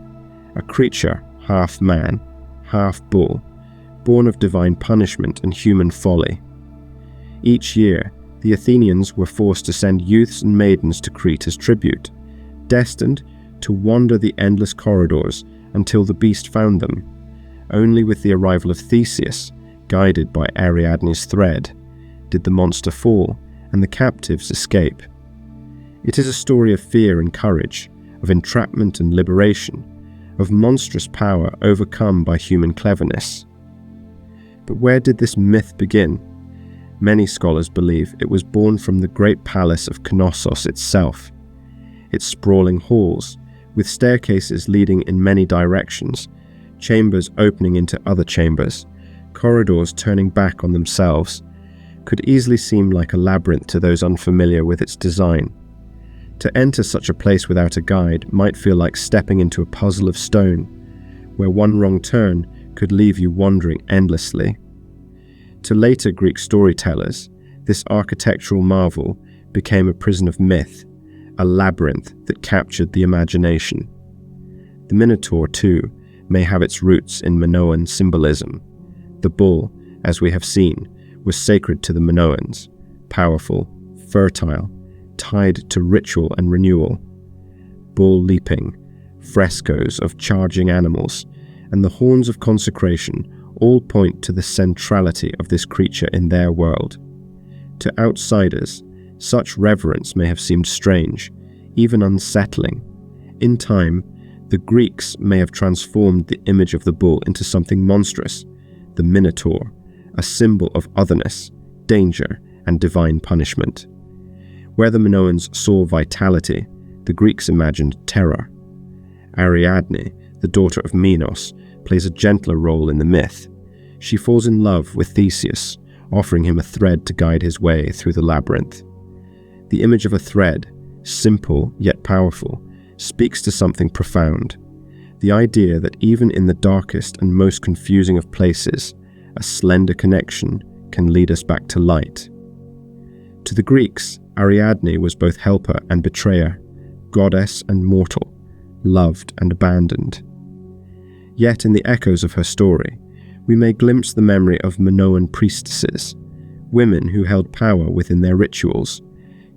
a creature half man, half bull, born of divine punishment and human folly. Each year, the Athenians were forced to send youths and maidens to Crete as tribute, destined to wander the endless corridors until the beast found them. Only with the arrival of Theseus, guided by Ariadne's thread, did the monster fall and the captives escape. It is a story of fear and courage, of entrapment and liberation, of monstrous power overcome by human cleverness. But where did this myth begin? Many scholars believe it was born from the great palace of Knossos itself. Its sprawling halls, with staircases leading in many directions, chambers opening into other chambers, corridors turning back on themselves, could easily seem like a labyrinth to those unfamiliar with its design. To enter such a place without a guide might feel like stepping into a puzzle of stone, where one wrong turn could leave you wandering endlessly. To later Greek storytellers, this architectural marvel became a prison of myth, a labyrinth that captured the imagination. The Minotaur, too, may have its roots in Minoan symbolism. The bull, as we have seen, was sacred to the Minoans, powerful, fertile, tied to ritual and renewal. Bull leaping, frescoes of charging animals, and the horns of consecration all point to the centrality of this creature in their world. To outsiders, such reverence may have seemed strange, even unsettling. In time, the Greeks may have transformed the image of the bull into something monstrous, the Minotaur, a symbol of otherness, danger, and divine punishment. Where the Minoans saw vitality, the Greeks imagined terror. Ariadne, the daughter of Minos, plays a gentler role in the myth. She falls in love with Theseus, offering him a thread to guide his way through the labyrinth. The image of a thread, simple yet powerful, speaks to something profound. The idea that even in the darkest and most confusing of places, a slender connection can lead us back to light. To the Greeks, Ariadne was both helper and betrayer, goddess and mortal, loved and abandoned. Yet in the echoes of her story, we may glimpse the memory of Minoan priestesses, women who held power within their rituals,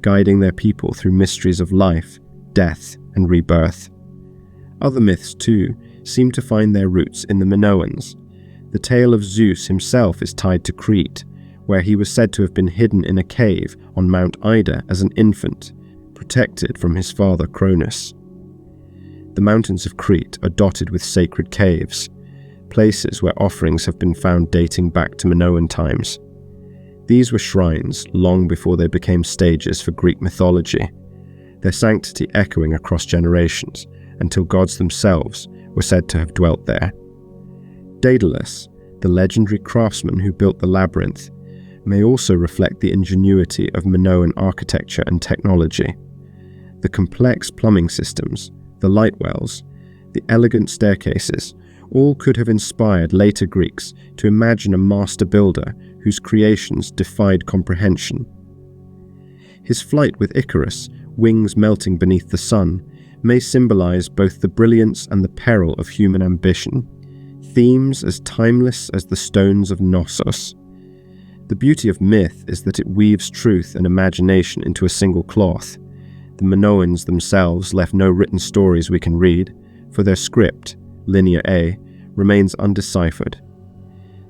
guiding their people through mysteries of life, death, and rebirth. Other myths, too, seem to find their roots in the Minoans. The tale of Zeus himself is tied to Crete, where he was said to have been hidden in a cave on Mount Ida as an infant, protected from his father Cronus. The mountains of Crete are dotted with sacred caves, places where offerings have been found dating back to Minoan times. These were shrines long before they became stages for Greek mythology, their sanctity echoing across generations until gods themselves were said to have dwelt there. Daedalus, the legendary craftsman who built the labyrinth, may also reflect the ingenuity of Minoan architecture and technology. The complex plumbing systems, the light wells, the elegant staircases, all could have inspired later Greeks to imagine a master builder whose creations defied comprehension. His flight with Icarus, wings melting beneath the sun, may symbolize both the brilliance and the peril of human ambition, themes as timeless as the stones of Knossos. The beauty of myth is that it weaves truth and imagination into a single cloth. The Minoans themselves left no written stories we can read, for their script, Linear A, remains undeciphered.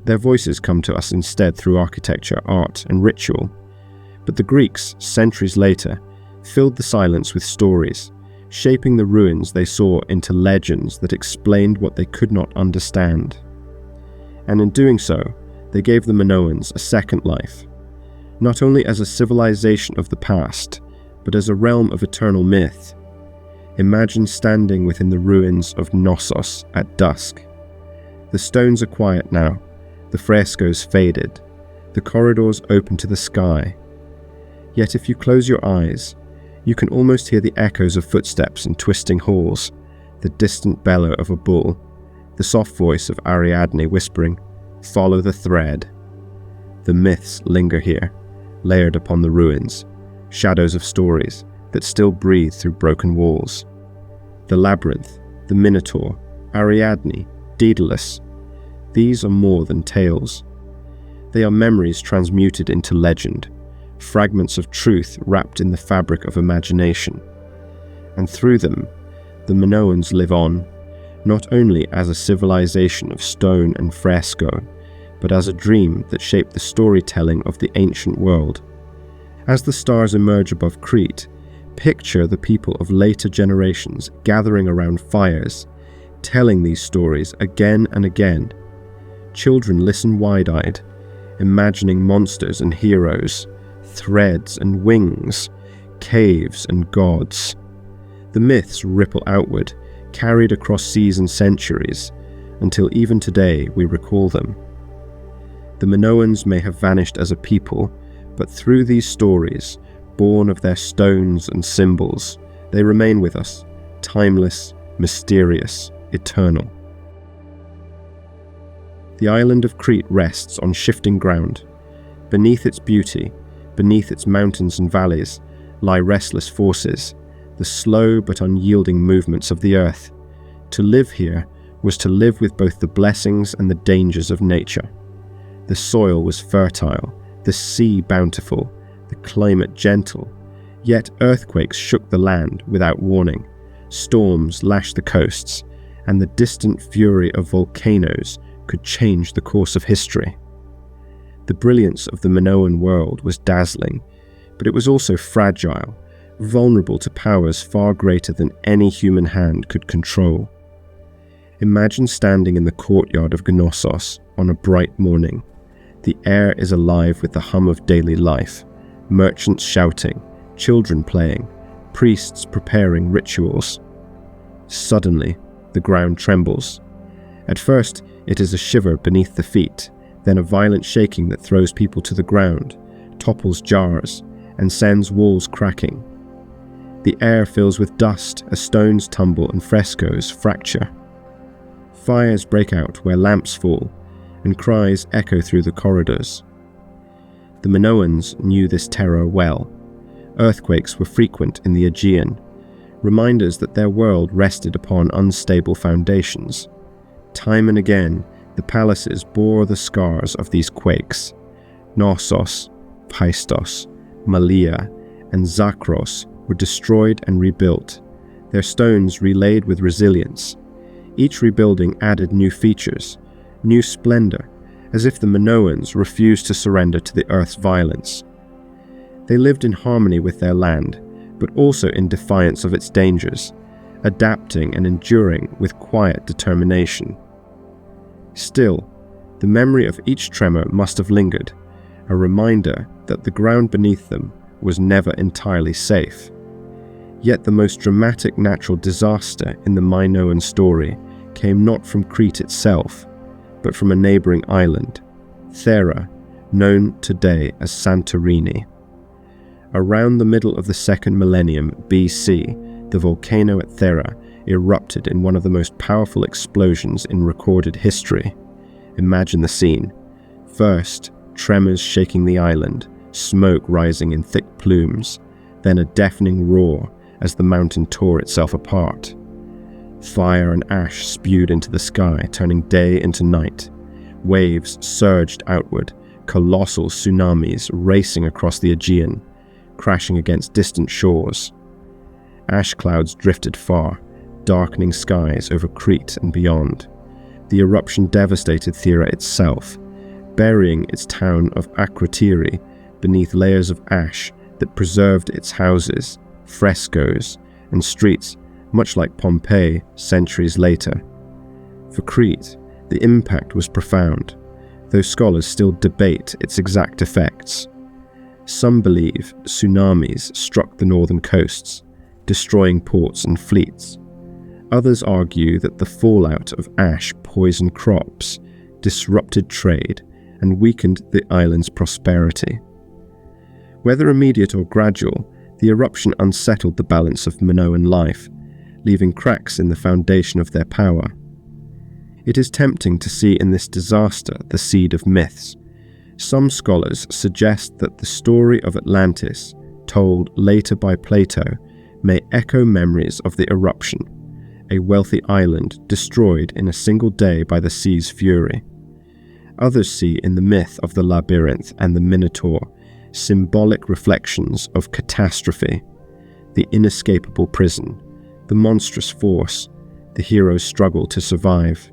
Their voices come to us instead through architecture, art, and ritual. But the Greeks, centuries later, filled the silence with stories, shaping the ruins they saw into legends that explained what they could not understand. And in doing so, they gave the Minoans a second life, not only as a civilization of the past, but as a realm of eternal myth. Imagine standing within the ruins of Knossos at dusk. The stones are quiet now, the frescoes faded, the corridors open to the sky. Yet if you close your eyes, you can almost hear the echoes of footsteps in twisting halls, the distant bellow of a bull, the soft voice of Ariadne whispering, "Follow the thread." The myths linger here, layered upon the ruins, shadows of stories that still breathe through broken walls. The labyrinth, the Minotaur, Ariadne, Daedalus, these are more than tales. They are memories transmuted into legend, fragments of truth wrapped in the fabric of imagination. And through them, the Minoans live on, not only as a civilization of stone and fresco, but as a dream that shaped the storytelling of the ancient world. As the stars emerge above Crete, picture the people of later generations gathering around fires, telling these stories again and again. Children listen wide-eyed, imagining monsters and heroes, threads and wings, caves and gods. The myths ripple outward, carried across seas and centuries, until even today we recall them. The Minoans may have vanished as a people, but through these stories, born of their stones and symbols, they remain with us, timeless, mysterious, eternal. The island of Crete rests on shifting ground. Beneath its beauty, beneath its mountains and valleys, lie restless forces, the slow but unyielding movements of the earth. To live here was to live with both the blessings and the dangers of nature. The soil was fertile, the sea bountiful, the climate gentle, yet earthquakes shook the land without warning, storms lashed the coasts, and the distant fury of volcanoes could change the course of history. The brilliance of the Minoan world was dazzling, but it was also fragile, vulnerable to powers far greater than any human hand could control. Imagine standing in the courtyard of Knossos on a bright morning. The air is alive with the hum of daily life, merchants shouting, children playing, priests preparing rituals. Suddenly, the ground trembles. At first, it is a shiver beneath the feet, then a violent shaking that throws people to the ground, topples jars, and sends walls cracking. The air fills with dust as stones tumble and frescoes fracture. Fires break out where lamps fall, and cries echo through the corridors. The Minoans knew this terror well. Earthquakes were frequent in the Aegean, reminders that their world rested upon unstable foundations. Time and again, the palaces bore the scars of these quakes. Knossos, Phaistos, Malea, and Zakros were destroyed and rebuilt, their stones relaid with resilience. Each rebuilding added new features, new splendour, as if the Minoans refused to surrender to the earth's violence. They lived in harmony with their land, but also in defiance of its dangers, adapting and enduring with quiet determination. Still, the memory of each tremor must have lingered, a reminder that the ground beneath them was never entirely safe. Yet the most dramatic natural disaster in the Minoan story came not from Crete itself, but from a neighbouring island, Thera, known today as Santorini. Around the middle of the second millennium BC, the volcano at Thera erupted in one of the most powerful explosions in recorded history. Imagine the scene. First, tremors shaking the island, smoke rising in thick plumes, then a deafening roar as the mountain tore itself apart. Fire and ash spewed into the sky, turning day into night. Waves surged outward, colossal tsunamis racing across the Aegean, crashing against distant shores. Ash clouds drifted far, darkening skies over Crete and beyond. The eruption devastated Thera itself, burying its town of Akrotiri beneath layers of ash that preserved its houses, frescoes, and streets, much like Pompeii centuries later. For Crete, the impact was profound, though scholars still debate its exact effects. Some believe tsunamis struck the northern coasts, destroying ports and fleets. Others argue that the fallout of ash poisoned crops, disrupted trade, and weakened the island's prosperity. Whether immediate or gradual, the eruption unsettled the balance of Minoan life, leaving cracks in the foundation of their power. It is tempting to see in this disaster the seed of myths. Some scholars suggest that the story of Atlantis, told later by Plato, may echo memories of the eruption, a wealthy island destroyed in a single day by the sea's fury. Others see in the myth of the Labyrinth and the Minotaur symbolic reflections of catastrophe, the inescapable prison, the monstrous force, the hero's struggle to survive.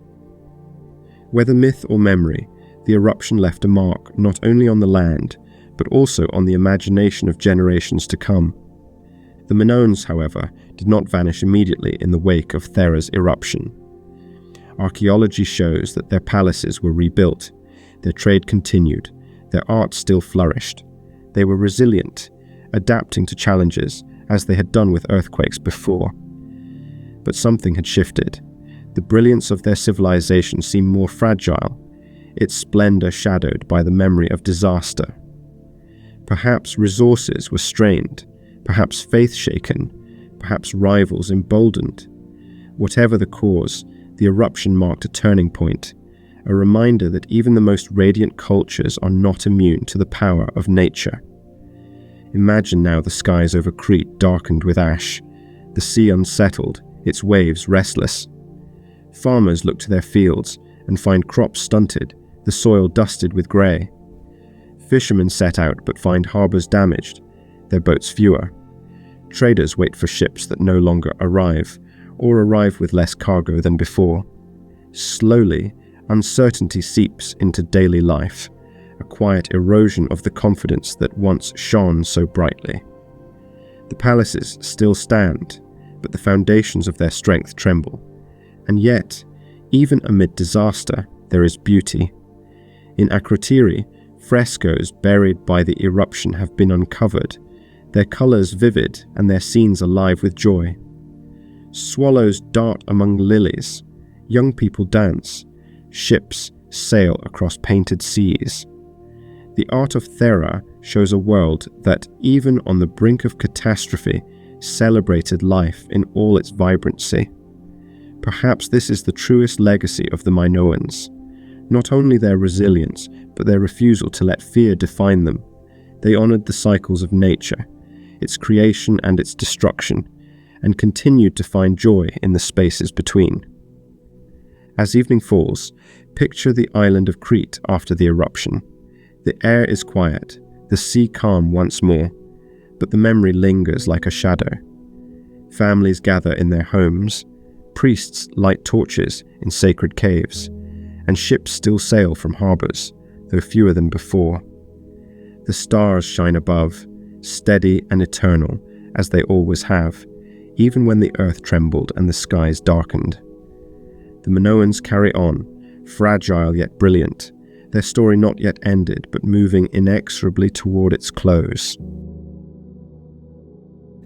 Whether myth or memory, the eruption left a mark not only on the land, but also on the imagination of generations to come. The Minoans, however, did not vanish immediately in the wake of Thera's eruption. Archaeology shows that their palaces were rebuilt, their trade continued, their art still flourished. They were resilient, adapting to challenges as they had done with earthquakes before. But something had shifted. The brilliance of their civilization seemed more fragile, its splendour shadowed by the memory of disaster. Perhaps resources were strained, perhaps faith shaken, perhaps rivals emboldened. Whatever the cause, the eruption marked a turning point, a reminder that even the most radiant cultures are not immune to the power of nature. Imagine now the skies over Crete darkened with ash, the sea unsettled, its waves restless. Farmers look to their fields and find crops stunted, the soil dusted with grey. Fishermen set out but find harbours damaged, their boats fewer. Traders wait for ships that no longer arrive, or arrive with less cargo than before. Slowly, uncertainty seeps into daily life, a quiet erosion of the confidence that once shone so brightly. The palaces still stand, but the foundations of their strength tremble. And yet, even amid disaster, there is beauty. In Crete, frescoes buried by the eruption have been uncovered, their colours vivid and their scenes alive with joy. Swallows dart among lilies, young people dance, ships sail across painted seas. The art of Thera shows a world that, even on the brink of catastrophe, celebrated life in all its vibrancy. Perhaps this is the truest legacy of the Minoans. Not only their resilience, but their refusal to let fear define them. They honoured the cycles of nature, its creation and its destruction, and continued to find joy in the spaces between. As evening falls, picture the island of Crete after the eruption. The air is quiet, the sea calm once more, but the memory lingers like a shadow. Families gather in their homes, priests light torches in sacred caves, and ships still sail from harbours, though fewer than before. The stars shine above, steady and eternal, as they always have, even when the earth trembled and the skies darkened. The Minoans carry on, fragile yet brilliant, their story not yet ended, but moving inexorably toward its close.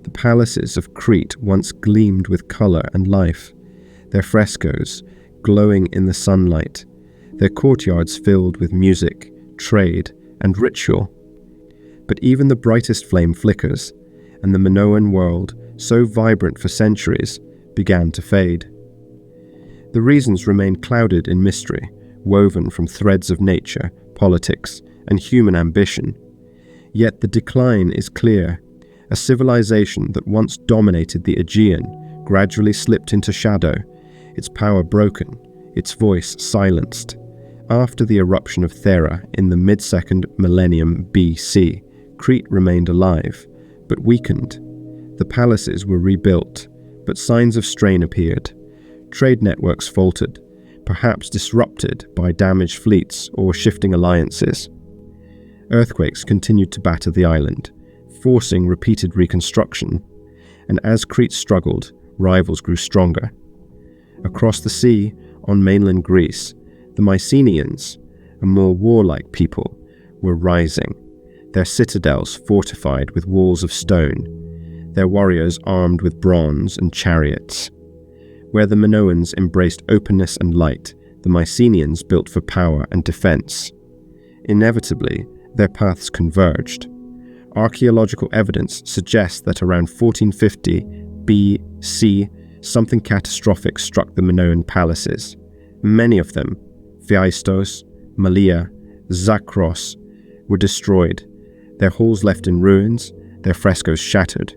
The palaces of Crete once gleamed with colour and life, their frescoes glowing in the sunlight, their courtyards filled with music, trade, and ritual. But even the brightest flame flickers, and the Minoan world, so vibrant for centuries, began to fade. The reasons remain clouded in mystery, woven from threads of nature, politics, and human ambition. Yet the decline is clear. A civilization that once dominated the Aegean gradually slipped into shadow, its power broken, its voice silenced. After the eruption of Thera in the mid-2nd millennium BC, Crete remained alive, but weakened. The palaces were rebuilt, but signs of strain appeared. Trade networks faltered, perhaps disrupted by damaged fleets or shifting alliances. Earthquakes continued to batter the island, forcing repeated reconstruction, and as Crete struggled, rivals grew stronger. Across the sea, on mainland Greece, the Mycenaeans, a more warlike people, were rising, their citadels fortified with walls of stone, their warriors armed with bronze and chariots. Where the Minoans embraced openness and light, the Mycenaeans built for power and defense. Inevitably, their paths converged. Archaeological evidence suggests that around 1450 BC, something catastrophic struck the Minoan palaces. Many of them, Phaistos, Malea, Zakros, were destroyed, their halls left in ruins, their frescoes shattered.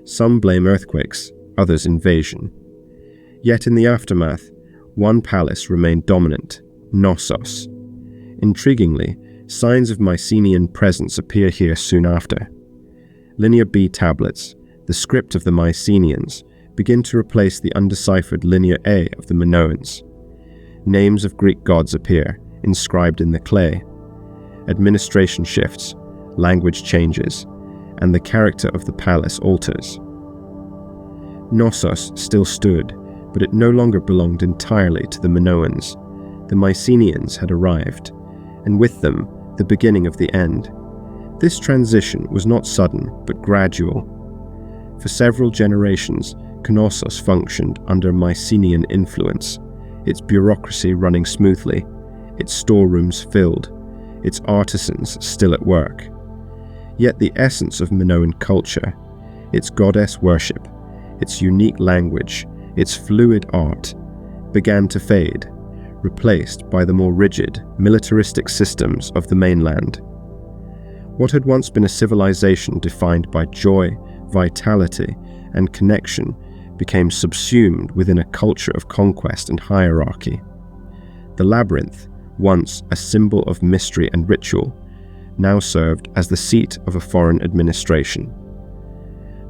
Some blame earthquakes, others invasion. Yet in the aftermath, one palace remained dominant, Knossos. Intriguingly, signs of Mycenaean presence appear here soon after. Linear B tablets, the script of the Mycenaeans, begin to replace the undeciphered Linear A of the Minoans. Names of Greek gods appear, inscribed in the clay. Administration shifts, language changes, and the character of the palace alters. Knossos still stood, but it no longer belonged entirely to the Minoans. The Mycenaeans had arrived, and with them, the beginning of the end. This transition was not sudden, but gradual. For several generations, Knossos functioned under Mycenaean influence, its bureaucracy running smoothly, its storerooms filled, its artisans still at work. Yet the essence of Minoan culture, its goddess worship, its unique language, its fluid art, began to fade, replaced by the more rigid, militaristic systems of the mainland. What had once been a civilization defined by joy, vitality, and connection became subsumed within a culture of conquest and hierarchy. The labyrinth, once a symbol of mystery and ritual, now served as the seat of a foreign administration.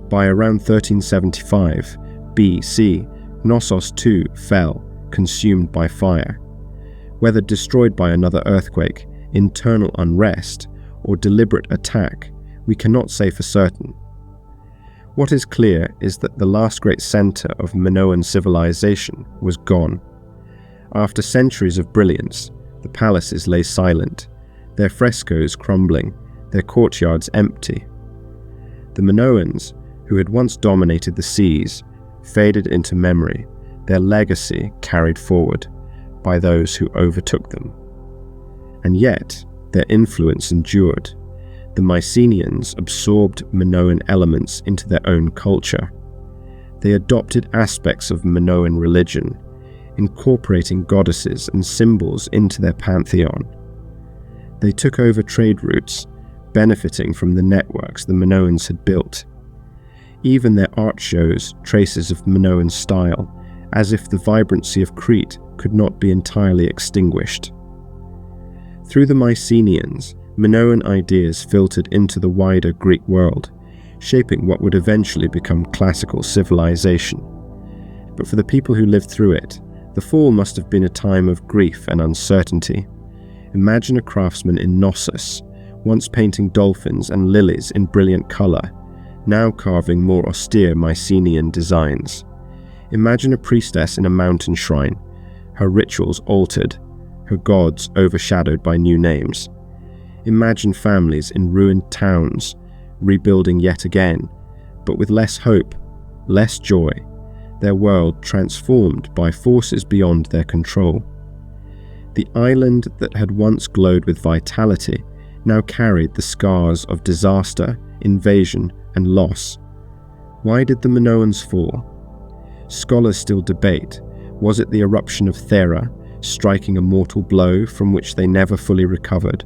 By around 1375 BC, Knossos too fell, consumed by fire. Whether destroyed by another earthquake, internal unrest, or deliberate attack, we cannot say for certain. What is clear is that the last great center of Minoan civilization was gone. After centuries of brilliance, the palaces lay silent, their frescoes crumbling, their courtyards empty. The Minoans, who had once dominated the seas, faded into memory, their legacy carried forward by those who overtook them. And yet, their influence endured. The Mycenaeans absorbed Minoan elements into their own culture. They adopted aspects of Minoan religion, incorporating goddesses and symbols into their pantheon. They took over trade routes, benefiting from the networks the Minoans had built. Even their art shows traces of Minoan style, as if the vibrancy of Crete could not be entirely extinguished. Through the Mycenaeans, Minoan ideas filtered into the wider Greek world, shaping what would eventually become classical civilization. But for the people who lived through it, the fall must have been a time of grief and uncertainty. Imagine a craftsman in Knossos, once painting dolphins and lilies in brilliant color, now carving more austere Mycenaean designs. Imagine a priestess in a mountain shrine, her rituals altered, her gods overshadowed by new names. Imagine families in ruined towns, rebuilding yet again, but with less hope, less joy, their world transformed by forces beyond their control. The island that had once glowed with vitality now carried the scars of disaster, invasion, and loss. Why did the Minoans fall? Scholars still debate. Was it the eruption of Thera, striking a mortal blow from which they never fully recovered?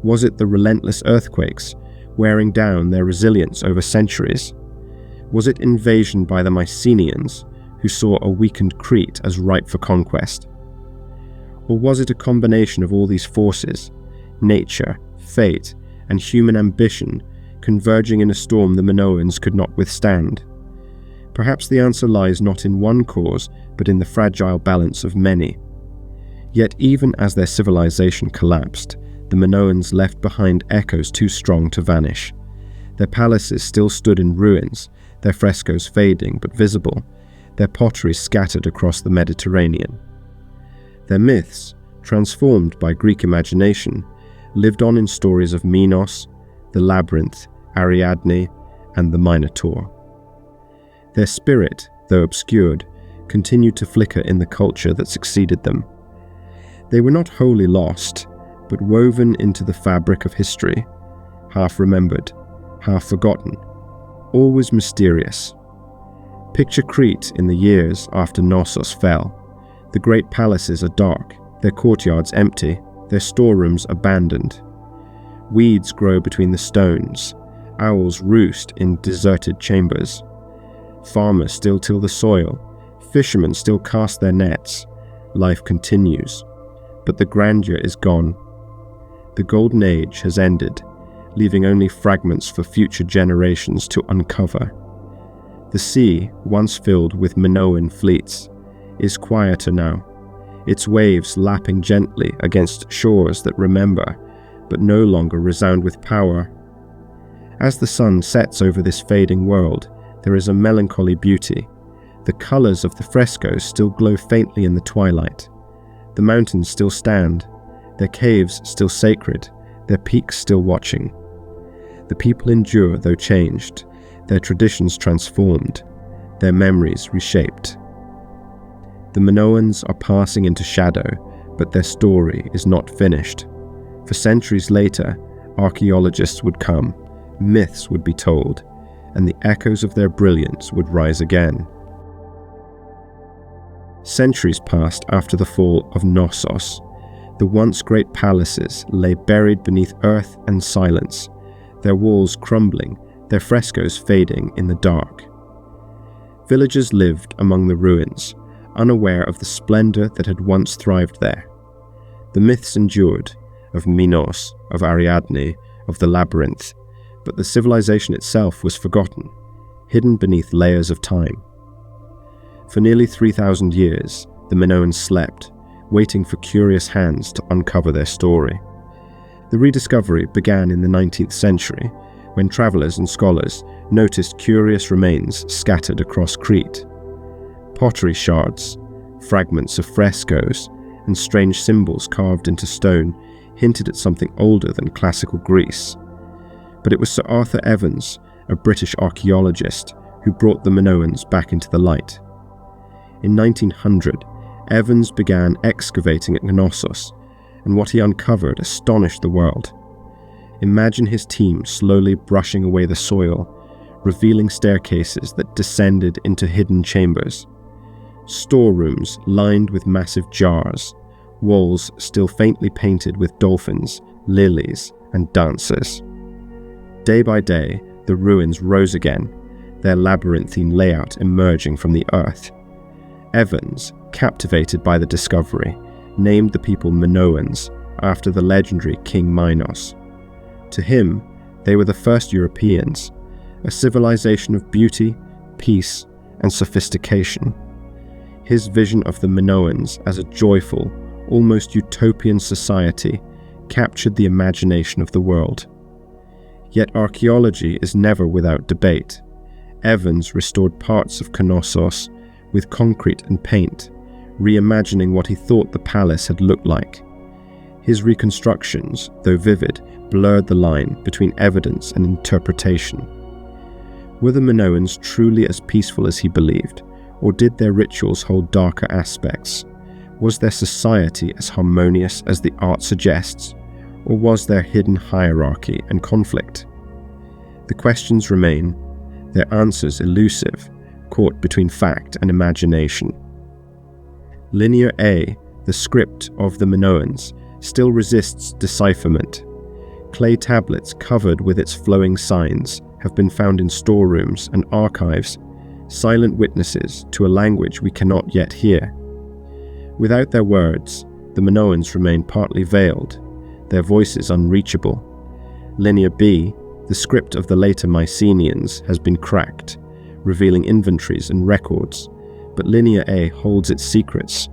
Was it the relentless earthquakes, wearing down their resilience over centuries? Was it invasion by the Mycenaeans, who saw a weakened Crete as ripe for conquest? Or was it a combination of all these forces, nature, fate, and human ambition, converging in a storm the Minoans could not withstand? Perhaps the answer lies not in one cause, but in the fragile balance of many. Yet even as their civilization collapsed, the Minoans left behind echoes too strong to vanish. Their palaces still stood in ruins, their frescoes fading but visible, their pottery scattered across the Mediterranean. Their myths, transformed by Greek imagination, lived on in stories of Minos, the Labyrinth, Ariadne, and the Minotaur. Their spirit, though obscured, continued to flicker in the culture that succeeded them. They were not wholly lost, but woven into the fabric of history, half remembered, half forgotten, always mysterious. Picture Crete in the years after Knossos fell. The great palaces are dark, their courtyards empty, their storerooms abandoned. Weeds grow between the stones, owls roost in deserted chambers. Farmers still till the soil, fishermen still cast their nets. Life continues, but the grandeur is gone. The golden age has ended, leaving only fragments for future generations to uncover. The sea, once filled with Minoan fleets, is quieter now, its waves lapping gently against shores that remember, but no longer resound with power. As the sun sets over this fading world, there is a melancholy beauty. The colors of the frescoes still glow faintly in the twilight. The mountains still stand, their caves still sacred, their peaks still watching. The people endure though changed, their traditions transformed, their memories reshaped. The Minoans are passing into shadow, but their story is not finished. For centuries later, archaeologists would come, myths would be told, and the echoes of their brilliance would rise again. Centuries passed after the fall of Knossos. The once great palaces lay buried beneath earth and silence, their walls crumbling, their frescoes fading in the dark. Villagers lived among the ruins, unaware of the splendour that had once thrived there. The myths endured, of Minos, of Ariadne, of the Labyrinth, but the civilization itself was forgotten, hidden beneath layers of time. For nearly 3,000 years, the Minoans slept, waiting for curious hands to uncover their story. The rediscovery began in the 19th century, when travellers and scholars noticed curious remains scattered across Crete. Pottery shards, fragments of frescoes, and strange symbols carved into stone hinted at something older than classical Greece. But it was Sir Arthur Evans, a British archaeologist, who brought the Minoans back into the light. In 1900, Evans began excavating at Knossos, and what he uncovered astonished the world. Imagine his team slowly brushing away the soil, revealing staircases that descended into hidden chambers. Storerooms lined with massive jars, walls still faintly painted with dolphins, lilies, and dancers. Day by day, the ruins rose again, their labyrinthine layout emerging from the earth. Evans, captivated by the discovery, named the people Minoans after the legendary King Minos. To him, they were the first Europeans, a civilization of beauty, peace, and sophistication. His vision of the Minoans as a joyful, almost utopian society captured the imagination of the world. Yet archaeology is never without debate. Evans restored parts of Knossos with concrete and paint, reimagining what he thought the palace had looked like. His reconstructions, though vivid, blurred the line between evidence and interpretation. Were the Minoans truly as peaceful as he believed, or did their rituals hold darker aspects? Was their society as harmonious as the art suggests, or was there hidden hierarchy and conflict? The questions remain, their answers elusive, caught between fact and imagination. Linear A, the script of the Minoans, still resists decipherment. Clay tablets covered with its flowing signs have been found in storerooms and archives, silent witnesses to a language we cannot yet hear. Without their words, the Minoans remain partly veiled, their voices unreachable. Linear B, the script of the later Mycenaeans, has been cracked, revealing inventories and records, but Linear A holds its secrets.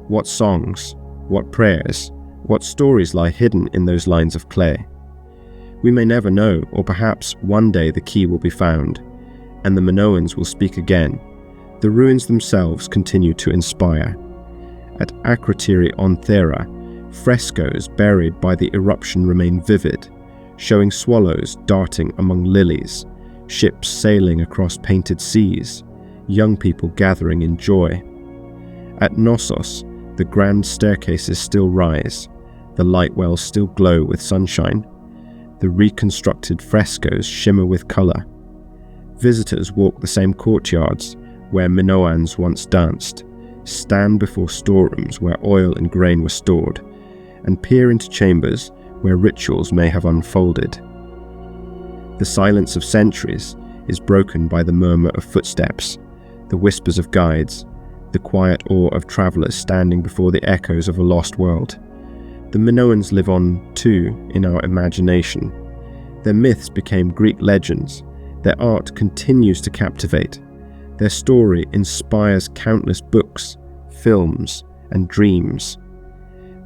What songs, what prayers, what stories lie hidden in those lines of clay? We may never know, or perhaps one day the key will be found, and the Minoans will speak again. The ruins themselves continue to inspire. At Akrotiri on Thera, frescoes buried by the eruption remain vivid, showing swallows darting among lilies, ships sailing across painted seas, young people gathering in joy. At Knossos, the grand staircases still rise, the light wells still glow with sunshine, the reconstructed frescoes shimmer with colour. Visitors walk the same courtyards where Minoans once danced, stand before storerooms where oil and grain were stored, and peer into chambers where rituals may have unfolded. The silence of centuries is broken by the murmur of footsteps, the whispers of guides, the quiet awe of travellers standing before the echoes of a lost world. The Minoans live on, too, in our imagination. Their myths became Greek legends. Their art continues to captivate. Their story inspires countless books, films, and dreams.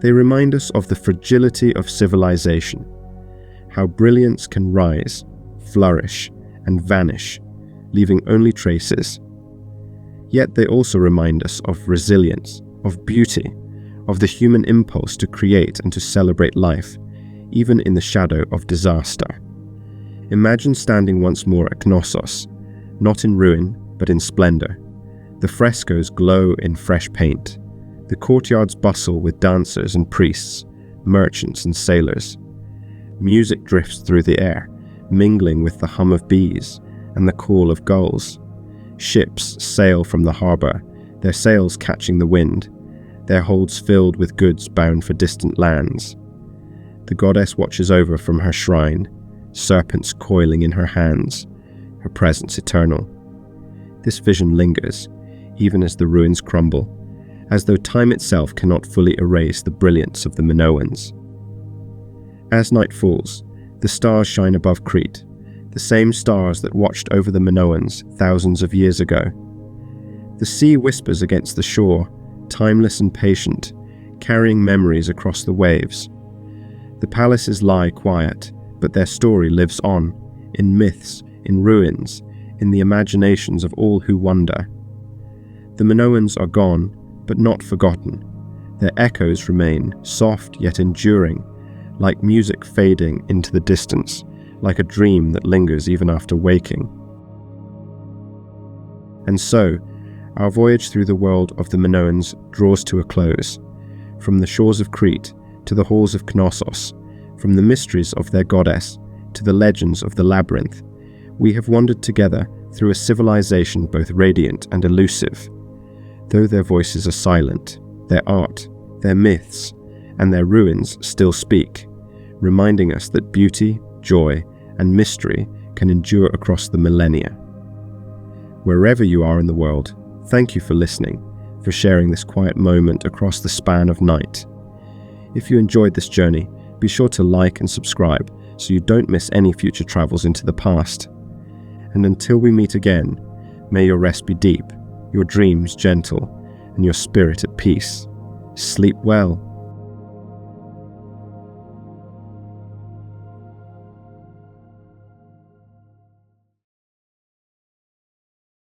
They remind us of the fragility of civilization, how brilliance can rise, flourish, and vanish, leaving only traces. Yet they also remind us of resilience, of beauty, of the human impulse to create and to celebrate life, even in the shadow of disaster. Imagine standing once more at Knossos, not in ruin, but in splendour. The frescoes glow in fresh paint. The courtyards bustle with dancers and priests, merchants and sailors. Music drifts through the air, mingling with the hum of bees and the call of gulls. Ships sail from the harbour, their sails catching the wind, their holds filled with goods bound for distant lands. The goddess watches over from her shrine, serpents coiling in her hands, her presence eternal. This vision lingers, even as the ruins crumble, as though time itself cannot fully erase the brilliance of the Minoans. As night falls, the stars shine above Crete, the same stars that watched over the Minoans thousands of years ago. The sea whispers against the shore, timeless and patient, carrying memories across the waves. The palaces lie quiet, but their story lives on, in myths, in ruins, in the imaginations of all who wonder. The Minoans are gone, but not forgotten. Their echoes remain, soft yet enduring, like music fading into the distance, like a dream that lingers even after waking. And so, our voyage through the world of the Minoans draws to a close. From the shores of Crete to the halls of Knossos, from the mysteries of their goddess to the legends of the Labyrinth, we have wandered together through a civilization both radiant and elusive. Though their voices are silent, their art, their myths, and their ruins still speak, reminding us that beauty, joy, and mystery can endure across the millennia. Wherever you are in the world, thank you for listening, for sharing this quiet moment across the span of night. If you enjoyed this journey, be sure to like and subscribe so you don't miss any future travels into the past. And until we meet again, may your rest be deep, your dreams gentle, and your spirit at peace. Sleep well.